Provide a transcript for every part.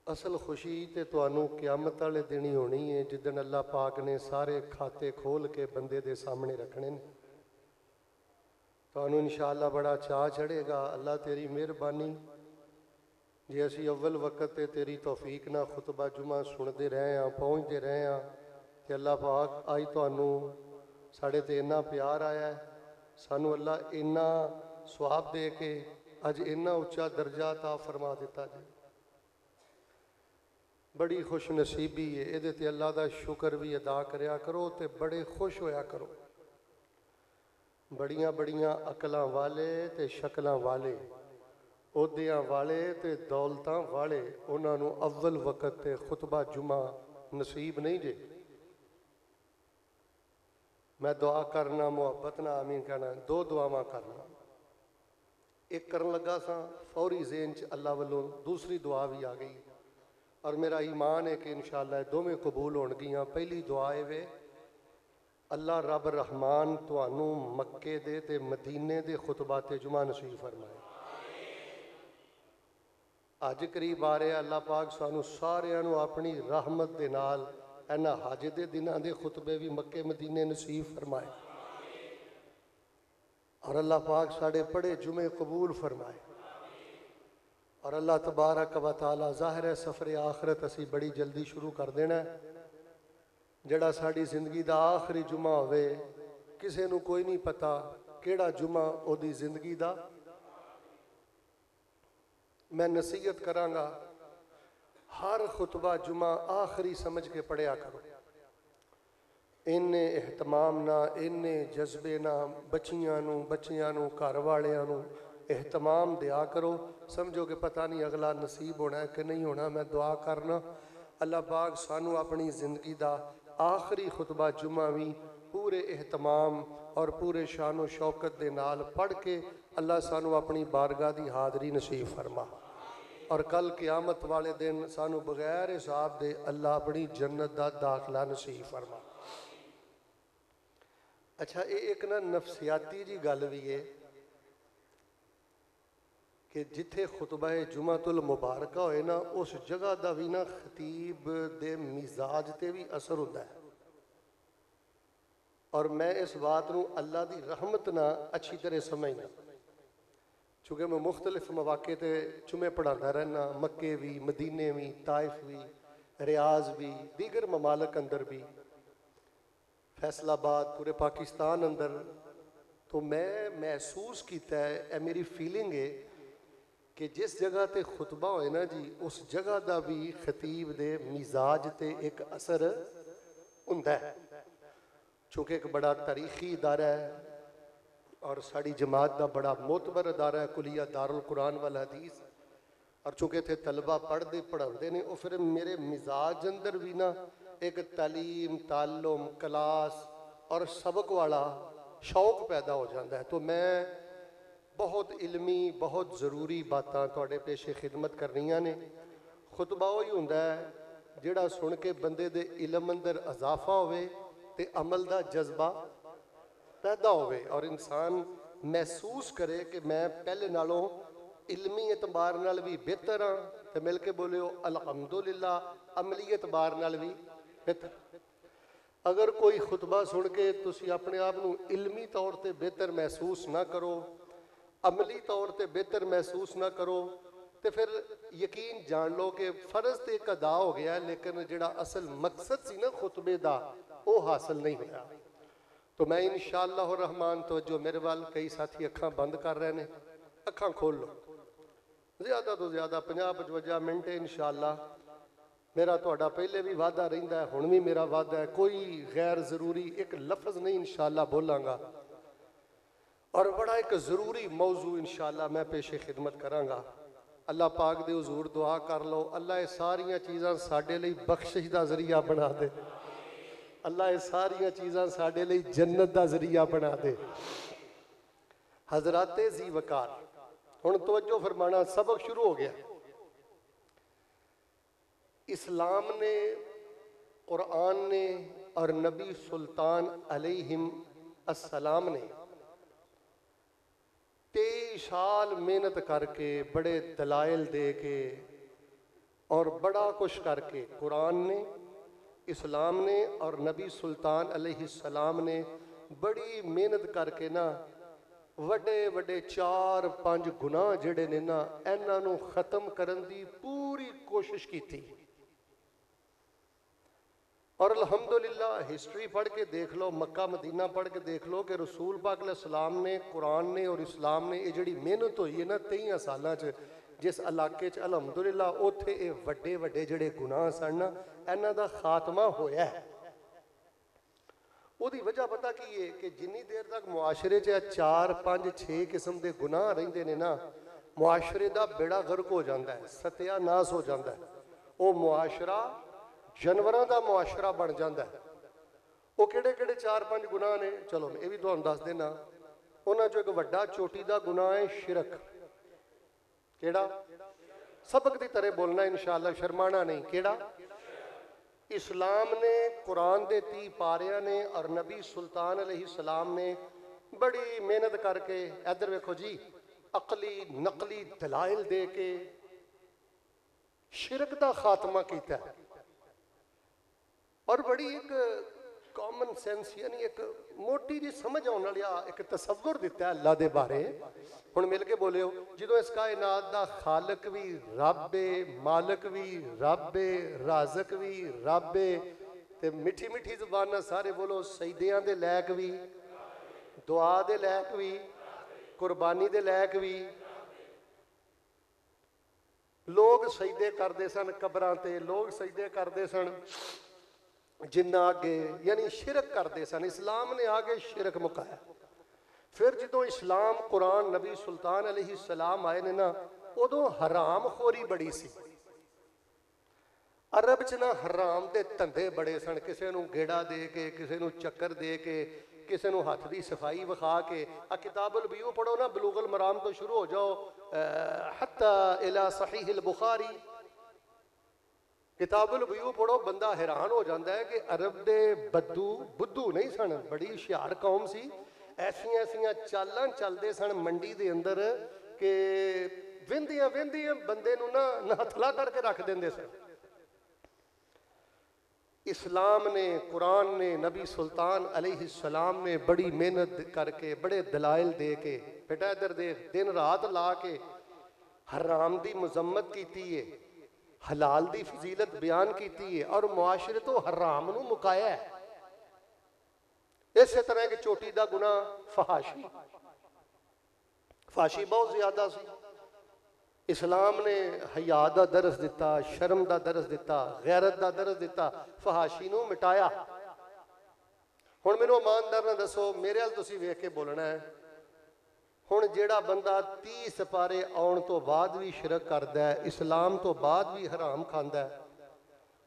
असल खुशी तो तुहानू क्यामत वाले दिन ही होनी है, जिदन अल्लाह पाक ने सारे खाते खोल के बंदे दे सामने रखने ने। तुहानू इंशाअल्लाह बड़ा चाह चढ़ेगा। अल्लाह तेरी मेहरबानी जे असी अव्वल वक्त तेरी तौफीक ना खुतबा जुमा सुनते रहे हाँ, पहुँचते रहे हाँ, तो अल्लाह पाक अज तुहानू साढ़े ते इन्ना प्यार आया है, सानू अल्लाह इन्ना स्वाब दे के अज इन्ना उच्चा दर्जा ता फरमा दिता जी। बड़ी खुश नसीबी है, ये अल्लाह का शुक्र भी अदा करया करो तो बड़े खुश होया करो। बड़िया बड़िया अकलों वाले तो शक्लों वाले, ओहदियां वाले तो दौलतां वाले, उन्होंने अव्वल वक्त ते खुतबा जुमा नसीब नहीं जे। मैं दुआ करना, मुहब्बत ना आमीन कहना, दो दुआवां करना। एक करन लगा सा फौरी ज़हन च अल्लाह वालों दूसरी दुआ भी आ गई और मेरा ईमान है कि इंशाअल्लाह दोवें कबूल होणगियां। पहली दुआ है वे अल्लाह रब रहमान तुहानू मक्के दे ते मदीने दे खुतबा ते जुमा नसीब फरमाए। अज करीब आ रहा, अल्लाह पाक सानू सारियां नू अपनी रहमत दे नाल इन्हां हज दे दिनां दे खुतबे भी मक्के मदीने नसीब फरमाए और अल्लाह पाक साढ़े पढ़े जुमे कबूल फरमाए। और अल्लाह तबारक व तआला ज़ाहिर है सफ़र आखरत असी बड़ी जल्दी शुरू कर देना है। जड़ा साड़ी जिंदगी का आखिरी जुमा होवे, किसी नू कोई नहीं पता केड़ा जुमा ओदी जिंदगी का। मैं नसीहत करांगा, हर खुतबा जुमा आखिरी समझ के पढ़िया करो। इन्ने एहतमाम ना, इन्ने जज्बे ना बच्चियां नू घर वालियां नू एहतमाम दिया करो। समझो कि पता नहीं अगला नसीब होना है कि नहीं होना। मैं दुआ करना अल्लाह पाक सानू अपनी ज़िंदगी का आखिरी खुतबा जुमा भी पूरे एहतमाम और पूरे शानो शौकत के नाल पढ़ के अल्लाह सानू अपनी बारगाह की हाज़री नसीब फरमा और कल क़यामत वाले दिन सानू बगैर हिसाब दे अल्लाह अपनी जन्नत का दाखला नसीब फरमा। अच्छा, ये एक ना नफसियाती जी गल भी है कि जिथे खुतबा जुमातुल मुबारक होए ना, उस जगह का भी ना खतीब दे मिजाज ते भी असर होता है। और मैं इस बात को अल्लाह की रहमत ना अच्छी तरह समझना, चूँकि मैं मुख्तलिफ मौके ते जुमे पढ़ाता रहना, मक्के भी, मदीने भी, ताइफ भी, रियाज भी, दीगर ममालक अंदर भी, फैसलाबाद, पूरे पाकिस्तान अंदर। तो मैं महसूस किया है, मेरी फीलिंग है कि जिस जगह ते खुतबा होए ना जी, उस जगह का भी खतीब दे मिजाज ते एक असर हुंदा है। चूँकि एक बड़ा तारीखी इदारा है और साड़ी जमात का बड़ा मोतबर अदारा है, कुलिया दारुल कुरान वाल हदीस। और चूँकि इतने तलबा पढ़ते पढ़ाते हैं, वो फिर मेरे मिजाज अंदर भी ना एक तालीम, ताल्लुम, क्लास और सबक वाला शौक पैदा हो जाता है। तो मैं बहुत इलमी, बहुत ज़रूरी बातां तुहाडे पेशे खिदमत करनियां ने। खुतबा वही हुंदा है जिहड़ा सुन के बंदे दे इलम अंदर इजाफा होवे ते अमल का जज्बा पैदा होवे और इंसान महसूस करे कि मैं पहले नालों इलमी एतबार नाल भी बेहतर हाँ, तो मिल के बोलियो अलहमदुलिल्लाह, अमली एतबार नाल भी बेहतर। अगर कोई खुतबा सुन के तुसी अपने आप नू इलमी तौर पर बेहतर महसूस ना करो, अमली तौर पर बेहतर महसूस ना करो, तो फिर यकीन जान लो कि फर्ज तो एक अदा हो गया, लेकिन जिहड़ा असल मकसद सी ना खुतबे का वो हासिल नहीं होया। तो मैं इंशाअल्लाह रहमान तो जो मेरे वाल कई साथी अखां बंद कर रहे हैं, अखां खोल लो, ज़्यादा तो ज़्यादा 50-55 मिनट इंशाअल्लाह। मेरा तुहाडा पहले भी वादा रहिंदा है, हुण भी मेरा वादा है, कोई गैर ज़रूरी एक लफ्ज़ नहीं इंशाअल्लाह बोलांगा और बड़ा एक ज़रूरी मौजू इंशाअल्लाह मैं पेशे खिदमत करांगा। अल्लाह पाक दे हुजूर दुआ कर लो, अल्लाह ये सारियां चीज़ां साडे लई बख्शिश दा ज़रिया बना दे। अल्लाह ये सारियां चीज़ां साडे लई जन्नत दा ज़रिया बना दे। हज़राते ज़ी वकार, हुण तवज्जो फरमाना, सबक शुरू हो गया। इस्लाम ने, कुरान ने और नबी सुल्तान अलैहिम अस्सलाम ने 23 साल मेहनत करके बड़े दलाइल दे के और बड़ा कुछ करके कुरान ने, इस्लाम ने और नबी सुल्तान अलैहिस्सलाम ने बड़ी मेहनत करके ना वड्डे वड्डे 4-5 गुनाह जिहड़े ने ना इन्हां नूं खत्म करन दी पूरी कोशिश की थी। और अल्हम्दुलिल्लाह हिस्ट्री पढ़ के देख लो, मक्का मदीना पढ़ के देख लो कि रसूल पाक अलैहिस्सलाम ने, कुरान ने और इस्लाम ने ये जिहड़ी मेहनत हुई है ना 23 सालां च, जिस इलाके च अल्हम्दुलिल्लाह उत्थे ये वड्डे वड्डे जिहड़े गुनाह सन ना इन्हां दा खात्मा होया है। ਉਹਦੀ वजह पता की है कि जिन्नी देर तक मुआशरे च 4-5-6 किस्म के गुनाह रहिंदे ने ना मुआशरे का बेड़ा गर्क हो जाता है, सत्यानाश हो जाता है। वो मुआशरा जानवरों का मुआशरा बन जाता है। वो किहड़े किहड़े 4-5 गुनाह ने, चलो ये भी तुहानूं दस देना। उन्हां चों एक वड्डा चोटी का गुनाह है शिरक। किहड़ा? सबक की तरह बोलना इंशाअल्लाह, शर्माना नहीं। किहड़ा? इस्लाम ने, कुरान के 30 पारियां ने और नबी सुल्तान अलैहिस्सलाम ने बड़ी मेहनत करके इधर वेखो जी अकली नकली दलाइल दे के शिरक का खात्मा किया है। और बड़ी एक कॉमन सेंस यानी एक मोटी जी समझ आने वाली एक तसव्वुर दिता है अल्लाह के बारे। हुण मिल के बोलियो, जो इस कायनात का खालक भी रब है, मालक भी रब है, राजक भी रब है, ते मिठी मिठी जुबान सारे बोलो सजदियां दे लैक भी, दुआ दे लैक भी, कुर्बानी दे लैक भी। लोग सजदे करते सन कबरां ते, लोग सजदे करते सन जिन्ना अगे, यानी शिरक करते सन। इस्लाम ने आके शिरक मुकाया। फिर जो इस्लाम कुरान नबी सुल्तान अलैहिस्सलाम आए ने ना उदों हराम खोरी बड़ी सी। अरब च ना हराम के धंधे बड़े सन। किसी नूं गेड़ा दे के, किसी नूं चक्कर दे के, किसी नूं हथ की सफाई विखा के। आ किताबुल बियू पढ़ो ना, बलूगुल मराम तो शुरू हो जाओ हत्ता इला सहीहुल बुखारी, किताबुल बियू पढ़ो, बंदा हैरान हो जाता है कि अरब दे बद्दू बुद्धू नहीं सन, बड़ी हुशियार कौम सी। ऐसियां ऐसियां चालां चलते सन मंडी के अंदर कि वेंदियां वेंदियां बंदे नूं ना नहथला करके रख देंदे सन। इस्लाम ने, कुरान ने, नबी सुल्तान अलैहिस्सलाम ने बड़ी मेहनत करके बड़े दलाइल दे के, बेटा इधर देख, दिन रात ला के हराम की मजम्मत की है, हलाल की फजीलत बयान की है और मुआशरे तो हराम नूं मुकाया है। इस तरह की चोटी का गुनाह फहाशी, फाशी बहुत ज्यादा सी। इस्लाम ने हया का दरस दिता, शर्म का दरस दिता, गैरत का दरस दिता, फहाशी नूं मिटाया। हुण मैनूं ईमानदार नाल दसो, मेरे अल तुसीं वेख के बोलना है। हुण जिहड़ा बंदा 30 सिपारे आउण तो बाद भी शिरक करदा है, इस्लाम तो बाद भी हराम खांदा है,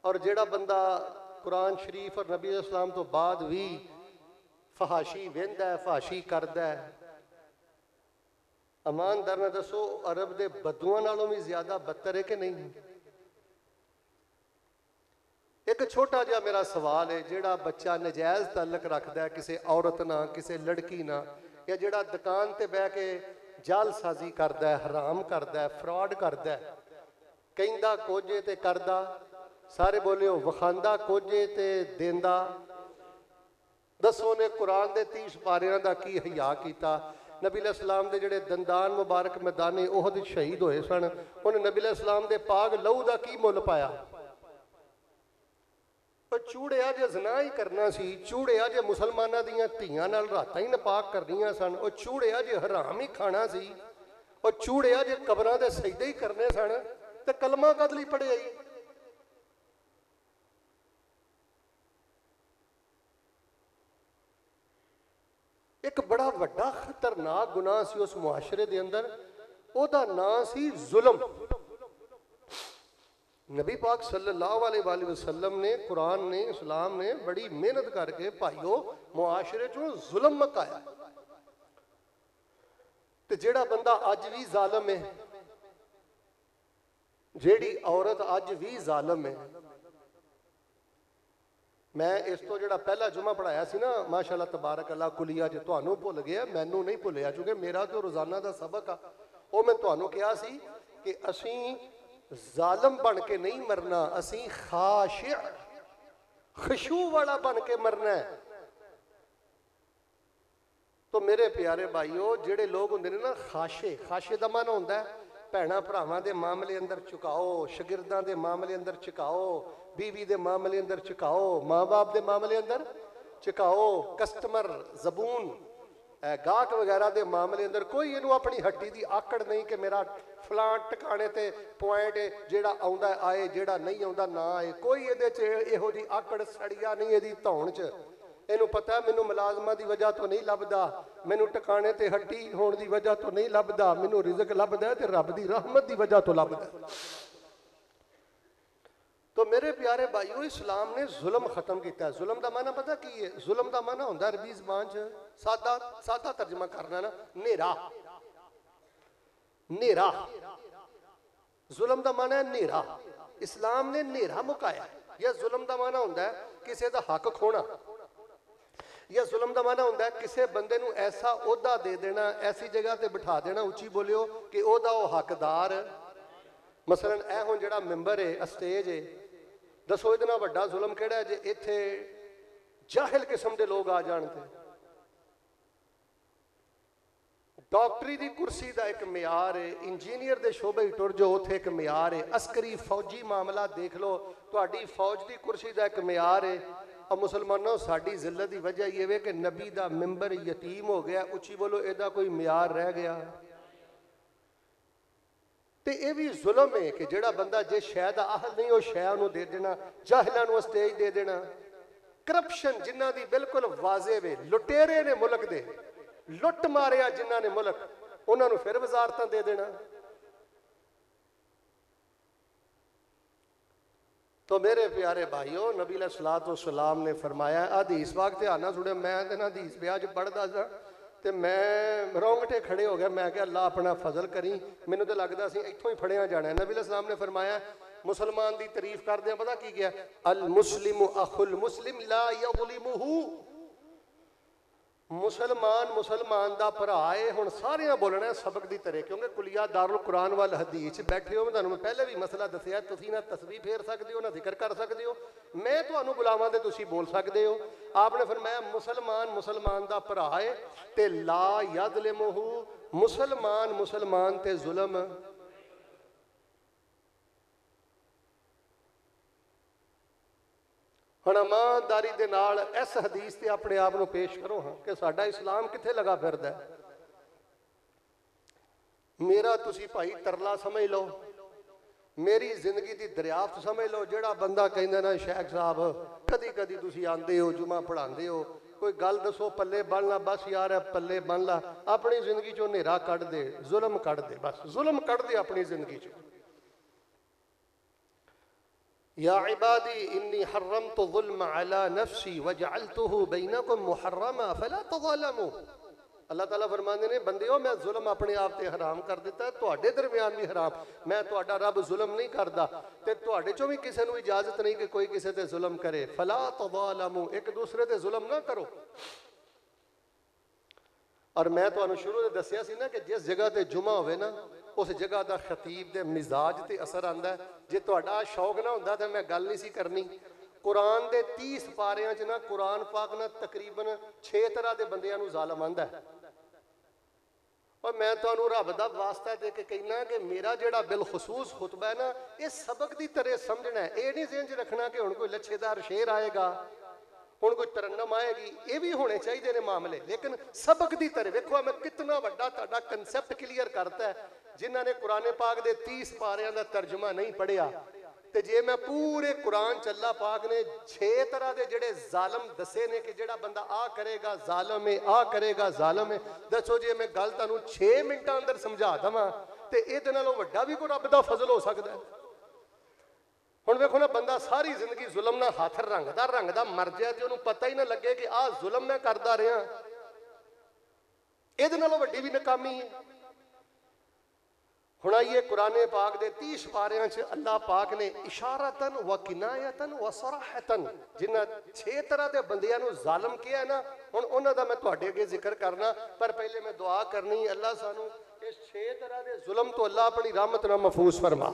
और जिहड़ा बंदा कुरान शरीफ और नबी इस्लाम तो बाद भी फहाशी वेंदा है, फहाशी करदा है, ईमानदार नाल दसो अरब दे बद्दुआं नालों भी ज्यादा बदतर है कि नहीं? एक छोटा जिहा मेरा सवाल है, जिहड़ा बच्चा नजायज़ ताल्लुक रखदा है किसी औरत नाल, किसी लड़की नाल, या जिहड़ा दुकान ते बह के जालसाजी करदा है, हराम करदा है, फ्रॉड करदा है, कहंदा कुछ ते करदा, सारे बोलियो विखांदा कुछ ते देंदा। दसो ने कुरान के 30 पारियां का की हया किया? नबी अलैहिस्सलाम के जिहड़े दंदान मुबारक मैदाने ओहद शहीद होए सन, उन्हें नबी अलैहिस्सलाम के पाक लहू का की मुल पाया? चूड़िया जे जना ही करना सी, चूड़िया जे मुसलमाना दियां धीआं नाल रातां ही नपाक करनियां सन, और चूड़िया जे हराम ही खाना सी, और चूड़िया जे कबरां दे सजदे ही करने सन, ते कलमा कद लई पढ़िया ही? एक बड़ा वड्डा खतरनाक गुनाह सी उस मुआशरे दे अंदर, ओहदा नाम सी जुल्म। नबी पाक सल्लल्लाहु अलैहि वसल्लम ने, कुरान ने, इस्लाम ने बड़ी मेहनत करके भाईओ मुआशरे चों जुल्म मकाया। ते जेड़ा बंदा अज भी जालिम है, जेड़ी औरत अज भी जालिम है, मैं इस तो जो पहला जुमा पढ़ाया सी ना, माशाअल्लाह तबारक अल्लाह कुलिया जो तुहानू भुल गया, मैनू नहीं भुलिया, क्योंकि मेरा तो रोजाना का सबक आ। वो मैं तुहानू कहा सी कि असी जालम बन के नहीं मरना, असी खाशिअ खुशू वाला बन के मरना है। तो मेरे प्यारे भाईओ, जेडे लोग होंगे ने ना खाशे, खाशे का मन होंदा है भैणा भरावां दे मामले अंदर झुकाओ, शगिरदां दे मामले अंदर झुकाओ, बीवी दे मामले अंदर झुकाओ, माँ बाप दे मामले अंदर झुकाओ, कस्टमर जबून गाहक वगैरह के मामले अंदर कोई इनू अपनी हट्टी की आकड़ नहीं कि मेरा फलां टिकाने ते पॉइंट जेड़ा आउंदा आए, जेड़ा नहीं आउंदा ना आए। कोई इहदे च इहो जी आकड़ सड़िया नहीं इहदी धौण च। इनू पता मैनू मुलाजमा की वजह तो नहीं लभदा, मैनू टिकाने ते हट्टी होने की वजह तो नहीं लभदा, मैनू रिजक लभदा ते रब की रहमत की वजह तो लभदा। तो मेरे प्यारे भाईओ, इस्लाम ने जुल्म खत्म किया। जुल्म का माना पता की है? जुल्म का माना होंदा अरबी ज़बान च, सादा सादा तर्जमा करना ना, नेरा। नेरा जुल्म का माना है नेरा। इस्लाम ने नेरा मुकाया। या जुल्म का माना होंदा है किसी का हक खोना, या जुल्म का माना होंदा है किसी बंदे नूं ऐसा ओहदा दे देना, ऐसी जगह ते बिठा देना, उच्ची बोलियो, कि ओहदा वो हकदार। मसलन ए हुण जिहड़ा मैंबर है, स्टेज है, दसो इहदे नाल वड्डा जुल्म किहड़ा है जे इत्थे जाहिल किस्म के लोग आ जाण ते। डॉक्टरी की कुर्सी का एक म्यार है, इंजीनियर के शोबे टुर जाओ उत्थे एक म्यार है, अस्करी फौजी मामला देख लो, तुहाडी फौज की कुर्सी का एक म्यार है। अब मुसलमानों, साड़ी जिल्लत की वजह यह है कि नबी का मिंबर यतीम हो गया, उच्ची बोलो, इहदा कोई म्यार रह गया। तो यह भी जुल्म है कि जिहड़ा बंदा जे शै दा अहल नहीं वो शै उन्होंने दे देना, जाहिलां नूं स्टेज दे देना। करप्शन जिन्हां दी बिल्कुल वाज़ेब है, लुटेरे ने मुल्क दे, लुट मारिया जिन्हां ने मुल्क, उन्होंने फिर वजारतां दे देना। तो मेरे प्यारे भाईओ, नबी अलैहिस्सलाम ने फरमाया, हदीस वाक ध्यान नाल सुणियो, मैं ते ना हदीस ब्याह च पढ़दा सा ते मैं रोंगटे खड़े हो गया। मैं क्या अल्लाह अपना फजल करी, मैनू तो लगता सी इत्थों ही फड़िया जाना है। नबी अलैहिस्सलाम ने फरमाया, मुसलमान की तारीफ करदे पता की गया, अल मुस्लिमु अखुल मुस्लिम ला यज़लिमुहु। मुसलमान मुसलमान का भरा है। हुण सारियां बोलना सबक की तरह, क्योंकि कुलिया दारुल कुरान वाल हदीस बैठे हो। मैं तुहानूं पहले भी मसला दसिया, तुसीं ना तस्बीह फेर सकते हो, ना जिक्र कर सकते हो, मैं तुहानूं बुलावां ते तुसीं बोल सकते हो। आपने फरमाया मुसलमान मुसलमान का भरा है ते ला यज़लिमुहु, मुसलमान मुसलमान ते जुल्म। हुण ईमानदारी दे नाल इस हदीस से अपने आप को पेश करो हाँ कि साडा इस्लाम कित्थे लगा फिरदा है। मेरा तुसी भाई तरला समझ लो, मेरी जिंदगी की दरियाफ्त समझ लो। जिहड़ा बंदा कहंदा ना शेख साहब कदी कदी तुसी आंदे हो, जुमा पढ़ाते हो, कोई गल दसो पल्ले बन ला, बस यार पल्ले बन ला, अपनी जिंदगी चो नेरा कढ़ दे, जुल्म कढ़ दे, बस जुल्म कढ़ दे अपनी जिंदगी चो। या इबादी इन्नी हर्रमतु ज़ुल्म अला नफ्सी वजअलतुहु बैनकुम मुहर्रमा फला तज़ालमू। अल्लाह ताला फरमाते ने, बंदियों मैं जुल्म अपने आप ते हराम कर दिता, तुहाडे दरमियान भी हराम। मैं तुहाडा रब जुल्म नहीं करदा ते तुहाडे चों भी किसी नूं इजाजत नहीं कि कोई किसी ते जुल्म करे। फला तज़ालमू, एक दूसरे ते जुल्म ना करो। और मैं तुहानूं शुरू में दसिया सी ना कि जिस जगह ते जुमा होवे ना, उस जगह का खतीब के मिजाज ते असर आंदा है। जे तुहाडा शौक ना होंदा तो मैं गल नहीं सी करनी। कुरान के 30 पारियां च ना कुरान पाक ना तकरीबन 6 तरह के बंदियां नूं ज़ालम आंदा है। और मैं तुहानूं रब दा वास्ता दे के कहना कि मेरा जिहड़ा बिलखसूस खुतबा है ना, ये सबक की तरह समझना है। ये नहीं ज़हन च रखना कि हुण कोई लच्छेदार शेर आएगा, हुण कोई तरन्नम आएगी। ये भी होने चाहिए ने मामले, लेकिन सबक की तरह। देखो मैं कितना वड्डा तुहाडा कंसैप्ट क्लीयर करता है। जिन्हां ने कुरान पाक दे 30 पारियां का तर्जमा नहीं पढ़िया, तो जे मैं पूरे कुरान च अल्लाह पाक ने 6 तरह के जिहड़े जालम दसे ने कि जिहड़ा बंदा आ करेगा जालम है, आ करेगा जालम है। दसो जे मैं गल तुहानूं 6 मिनटां अंदर समझा देवां तो इहदे नालों वड्डा भी कोई रब दा फजल हो सकदा है। हुण वेखो ना, बंदा सारी जिंदगी जुल्म ना हाथ रंगदा मर जाए तो उन्होंने पता ही ना लगे कि आ जुल्म मैं करदा रहा। इहदे नालों वड्डी भी नाकामी है। हुण आइए कुरान पाक दे 30 पारियां च अल्लाह पाक ने इशारतन व किनायतन व सराहतन जिन्हां 6 तरह के बंदियां नूं जालम किया ना, हुण उन्हां दा मैं तुहाडे अगे जिक्र करना। पर पहले मैं दुआ करनी, अल्लाह सानू इस 6 तरह के जुल्म तो अल्लाह अपनी रहमत नाल महफूज फरमा।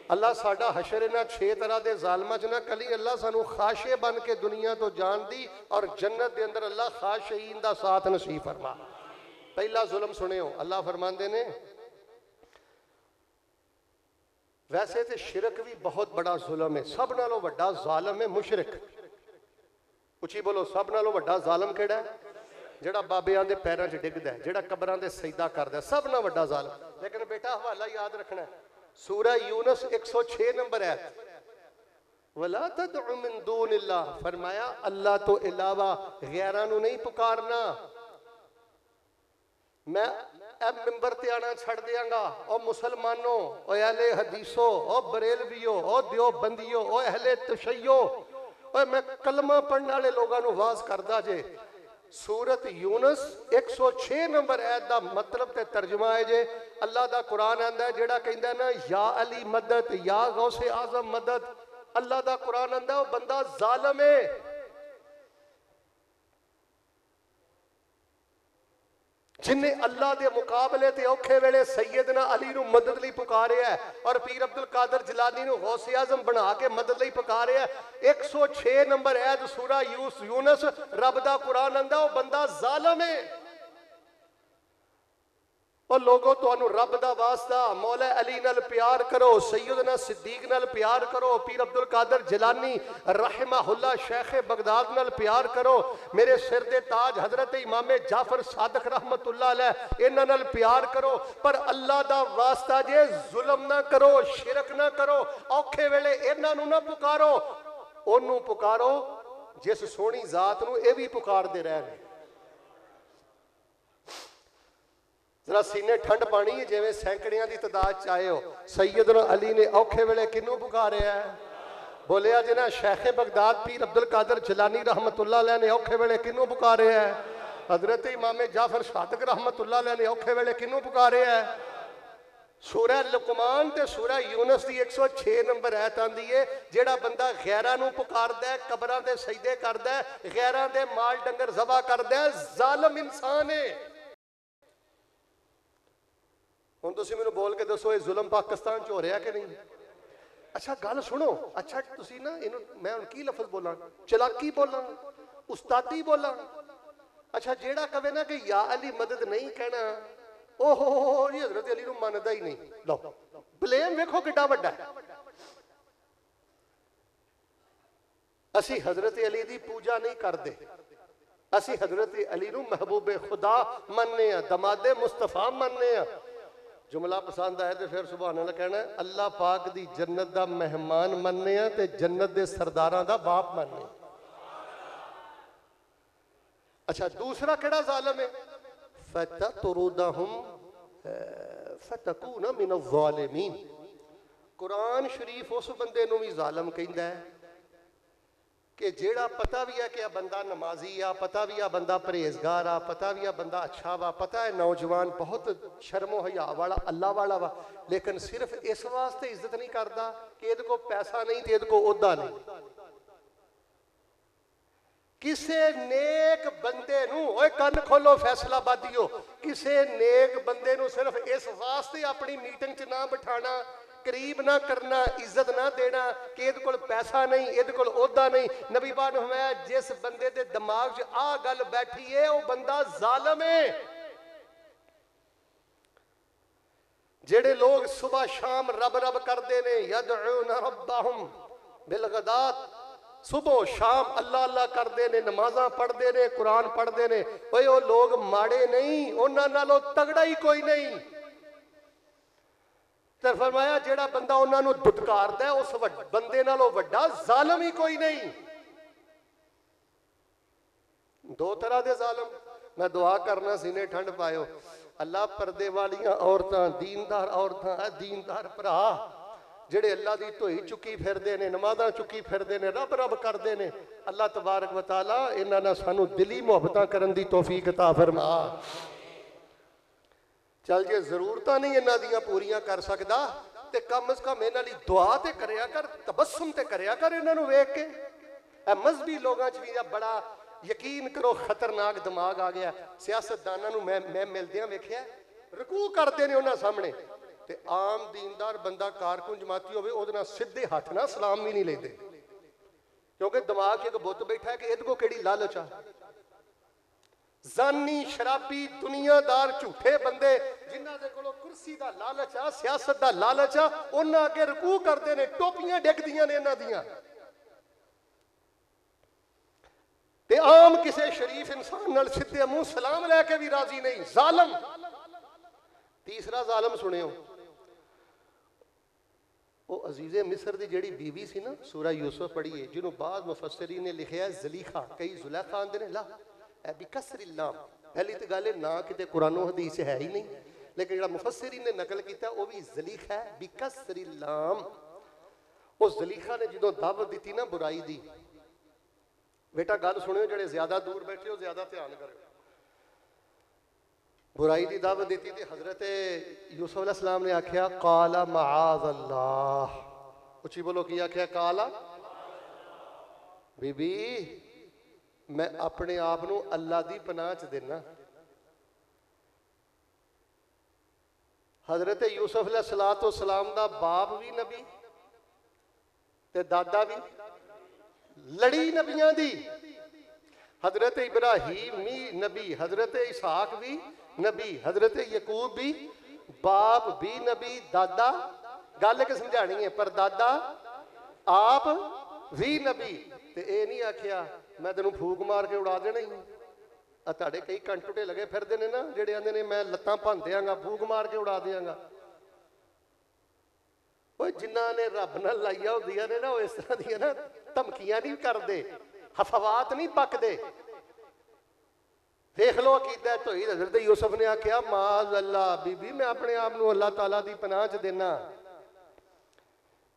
अल्लाह साडा हशर इन्हां 6 तरह के जालमां च ना कली। अल्लाह सानू खाशे बन के दुनिया तो जान दी और जन्नत के अंदर अल्लाह खाशईन का साथ नसीब फरमा। पहला जुल्म सुनियो, अल्लाह फरमाते ने वैसे तो शिरक भी बहुत बड़ा जुल्म है, सब नालों वड्डा जालम है मुशरिक। उची बोलो, सब नालों वड्डा जालम केड़ा है? जिहड़ा बाबियां दे पैरां च डिगदा है, जिहड़ा कबरां दे सजदा करदा है, सब नालों वड्डा जालम। लेकिन बेटा हवाला याद रखना है, सूरह यूनुस 106 नंबर है, वला तदउ मिन दूनिल्लाह, फरमाया अल्लाह तो इलावा गैरां नूं नहीं पुकारना। मैं अब मिंबर ते आना छड़ दियांगा। ओ मुसलमानों, ओ अहले हदीसो, ओ बरेलवियो, ओ देवबंदियो, ओ अहले तशय्यो, ओ मैं कलमा पढ़ने वाले लोगों को वाज करदा जे। सूरत यूनुस 106 नंबर आयत का मतलब ते तर्जुमा है जे अल्लाह का कुरान आंदा है जेड़ा कहंदा ना या अली मदद, या गौसे आजम मदद। अल्लाह का कुरान आंदा वो बंदा जालिम है। जिन्हें अल्लाह के मुकाबले ते औखे वेले सैयदना अली नूं मदद लई पुकारिया है और पीर अब्दुल कादर जिलानी नूं गौसे आजम बना के मदद लई पुकारिया है। 106 नंबर आयत सूरा यूनुस, रब दा कुरान आंदा वो बंदा जालिम है। और लोगों तुहानू रब दा वास्ता मौला अली नाल प्यार करो, सैयदना सिद्दीक नाल प्यार करो, पीर अब्दुल कादर जिलानी रहमहुल्लाह शेख बगदाद नाल प्यार करो, मेरे सिर दे ताज हजरत इमाम जाफर सादिक रहमतुल्लाह अलैह इन्हां नाल प्यार करो। पर अल्लाह दा वास्ता जे जुल्म ना करो, शिरक ना करो, औखे वेले इन्हां नूं ना पुकारो, ओनू पुकारो जिस सोहनी जात नूं ये भी पुकारदे रहन। जरा सीने ठंड पानी है, जिवें सैकड़ियां की तादाद च आए हो। सैयदना अली ने औखे वेले किनू पुकारिया है? बोलिया जिन्हें शेख बगदाद पीर अब्दुल कादर जिलानी रहमतुल्लाह अलैह ने औखे वेले किनू पुकारिया है? हजरत इमाम जाफर सादिक रहमतुल्लाह अलैह ने औखे वेले किनू पुकारिया है? सूरह लुकमान ते सूरह यूनुस की 106 नंबर आयत आंदी है, जेड़ा बंदा गैरां नूं पुकारदा है, कबरां दे सजदे करदा है, गैरां दे माल डंगर ज़बा करदा है, जालिम इंसान है। हुण तुसीं मैनूं बोल के दसो ये जुल्म पाकिस्तान च हो रहा कि नहीं? अच्छा गल सुनो, अच्छा तुसीं ना इहनूं मैं हुण की लफज बोलां, चलाकी बोलां, उस्तादी बोलां? अच्छा जेड़ा कहे ना कि या अली मदद नहीं कहना, ओहो जी हजरत अली नूं मनदा ही नहीं। लो ब्लेम वेखो किड्डा वड्डा है। असीं हजरत अली दी पूजा नहीं करते, असीं हजरत अली नूं महबूबे खुदा मनने आ, दमादे मुस्तफा मनने आ। जुमला पसंद आए तो फिर सुभान अल्लाह कहना, अल्लाह पाक दी जन्नत दा मेहमान मनने आ ते जन्नत दे सरदारां दा बाप मनने। अच्छा दूसरा केड़ा जालिम है? फततरुदहुम फतकूना मिन ज़ालिमीन। कुरान शरीफ उस बंदे नूं भी जालिम कहंदा है कि जेड़ा पता भी है कि बंदा नमाजी आ, पता भी आ बंदा परहेजगार आ, पता भी आ बंदा अच्छा वा, पता है नौजवान बहुत शर्मो हया वाला अल्लाह वाला वा, लेकिन सिर्फ इस वास्ते इज्जत नहीं करता कि इहदे को पैसा नहीं तो इहदे को ओहदा नहीं। किसे नेक बंदे नूं, ओए कन खोलो फैसलाबादियो, किसे नेक बंदे नूं सिर्फ इस वास्ते अपनी मीटिंग च ना बिठाना, करीब ना करना, इज्जत ना देना कि इहदे कोल पैसा नहीं, इहदे कोल ओहदा नहीं। नबी पाक ने फरमाया जिस बंदे दे दिमाग च आ गल बैठी है वह बंदा जालिम है। जेड़े लोग सुबह शाम रब रब करते ने, यदऊना रब्बहुम बिलगदात, सुबह शाम अल्लाह अल्लाह करते ने, नमाज़ां पढ़ते ने, कुरान पढ़ते ने, ओए वो लोग माड़े नहीं, उन्हां नालों तगड़ा ही कोई नहीं। तो फरमाया जेड़ा बंदा उन्होंने दुदकारदा है उस बंदे नालों वड्डा जालिम ही कोई नहीं। दो तरह के जालिम। मैं दुआ करना सीने ठंड पायो, अल्लाह पर्दे वालियां औरतां, दीनदार औरतां, दीनदार भरा जेड़े अल्लाह की धोई चुकी फिरदे ने, नमाज़ां चुकी फिरदे ने, रब रब करते हैं, अल्लाह तबारक व तआला इन्हां नाल सानू दिली मुहब्बतां करन दी तौफीक अता फरमा। चल जे जरूरत नहीं इन्हां दियां पूरियां कर सकदा ते कम अज कम इन्हां लई दुआ ते करया कर, तबस्सुम ते करया कर इन्हां नूं वेख के। मजहबी लोगों च भी बड़ा यकीन करो खतरनाक दिमाग आ गया। सियासतदानां नूं मैं मिलदियां वेखिया रुकू करते ने उन्हां सामने, ਤੇ ਆਮ ਦੀਨਦਾਰ ਬੰਦਾ कारकुन जमाती होवे ਉਹਦੇ ਨਾਲ ਸਿੱਧੇ ਹੱਥ ਨਾਲ ਸਲਾਮ ਵੀ ਨਹੀਂ ਲੈਂਦੇ, क्योंकि दिमाग 'ਚ एक बुत बैठा है कि इहदे को केड़ी लालच आ। जानी शराबी दुनियादार झूठे बंदे जिन्हां दे कोलों कुर्सी दा लालच आ, सियासत दा लालच आ, उन्हां अगे रकू करदे ने, टोपियां डिगदियां ने इन्हां दियां। ते आम किसी शरीफ इंसान नाल सीधे मुंह सलाम लैके भी राजी नहीं, जालम। तीसरा जालम सुनियो, वो अजीज़े मिस्र की जिहड़ी बीवी सी ना, सूरा यूसुफ पढ़िए, जिन्हों बाद मुफस्सिरीन ने लिखा है ज़ुलेखा, कई ज़ुलेखा आंदे ने, ला ए बिकसरिल लाम। पहली तो गल ना किते कुरानो हदीस है ही नहीं, लेकिन जिहड़ा मुफस्सिरीन ने नकल किया वो भी ज़ुलेखा है बिकसरिल लाम। उस ज़ुलेखा ने जो दावत दी ना बुराई दी, बेटा गल सुनियो, जिहड़े ज़्यादा दूर बैठे हो ज़्यादा ध्यान करो। बुराई की दावत दी थी, हजरत यूसुफ अलैहिस्सलाम ने आख्या काला माअज़ल्लाह, उची बोलो की आख्या, काला बीबी मैं अपने आप को अल्लाह की पनाह च देना। हजरत यूसुफ अलैहिस्सलाम दा बाप भी नबी ते दादा भी, लड़ी नबियां दी। हजरत इब्राहीम भी नबी, हजरत इसहाक भी नबी, हजरत यकूब भी, बाप भी नबी, दादा गल के समझानी है, पर दादा आप भी नबी। ते ये नहीं आख्या मैं तेन फूक मार के उड़ा देना ही। तुहाडे कई कंटुटे लगे फिरदे ने ना, जिहड़े आंदे ने मैं लत्तां भंन दियांगा, फूक मार के उड़ा दियांगा। ओए जिन्हां ने रब नाल लाइया हुंदियां ने ना, वो इस तरह दी ना धमकियां नहीं करदे, हफवात नहीं पकदे। देख लो अकीदा धोई। हज़रत यूसुफ ने आख्या माअज़ल्लाह बीबी मैं अपने आप को अल्लाह ताला की पनाह च देना।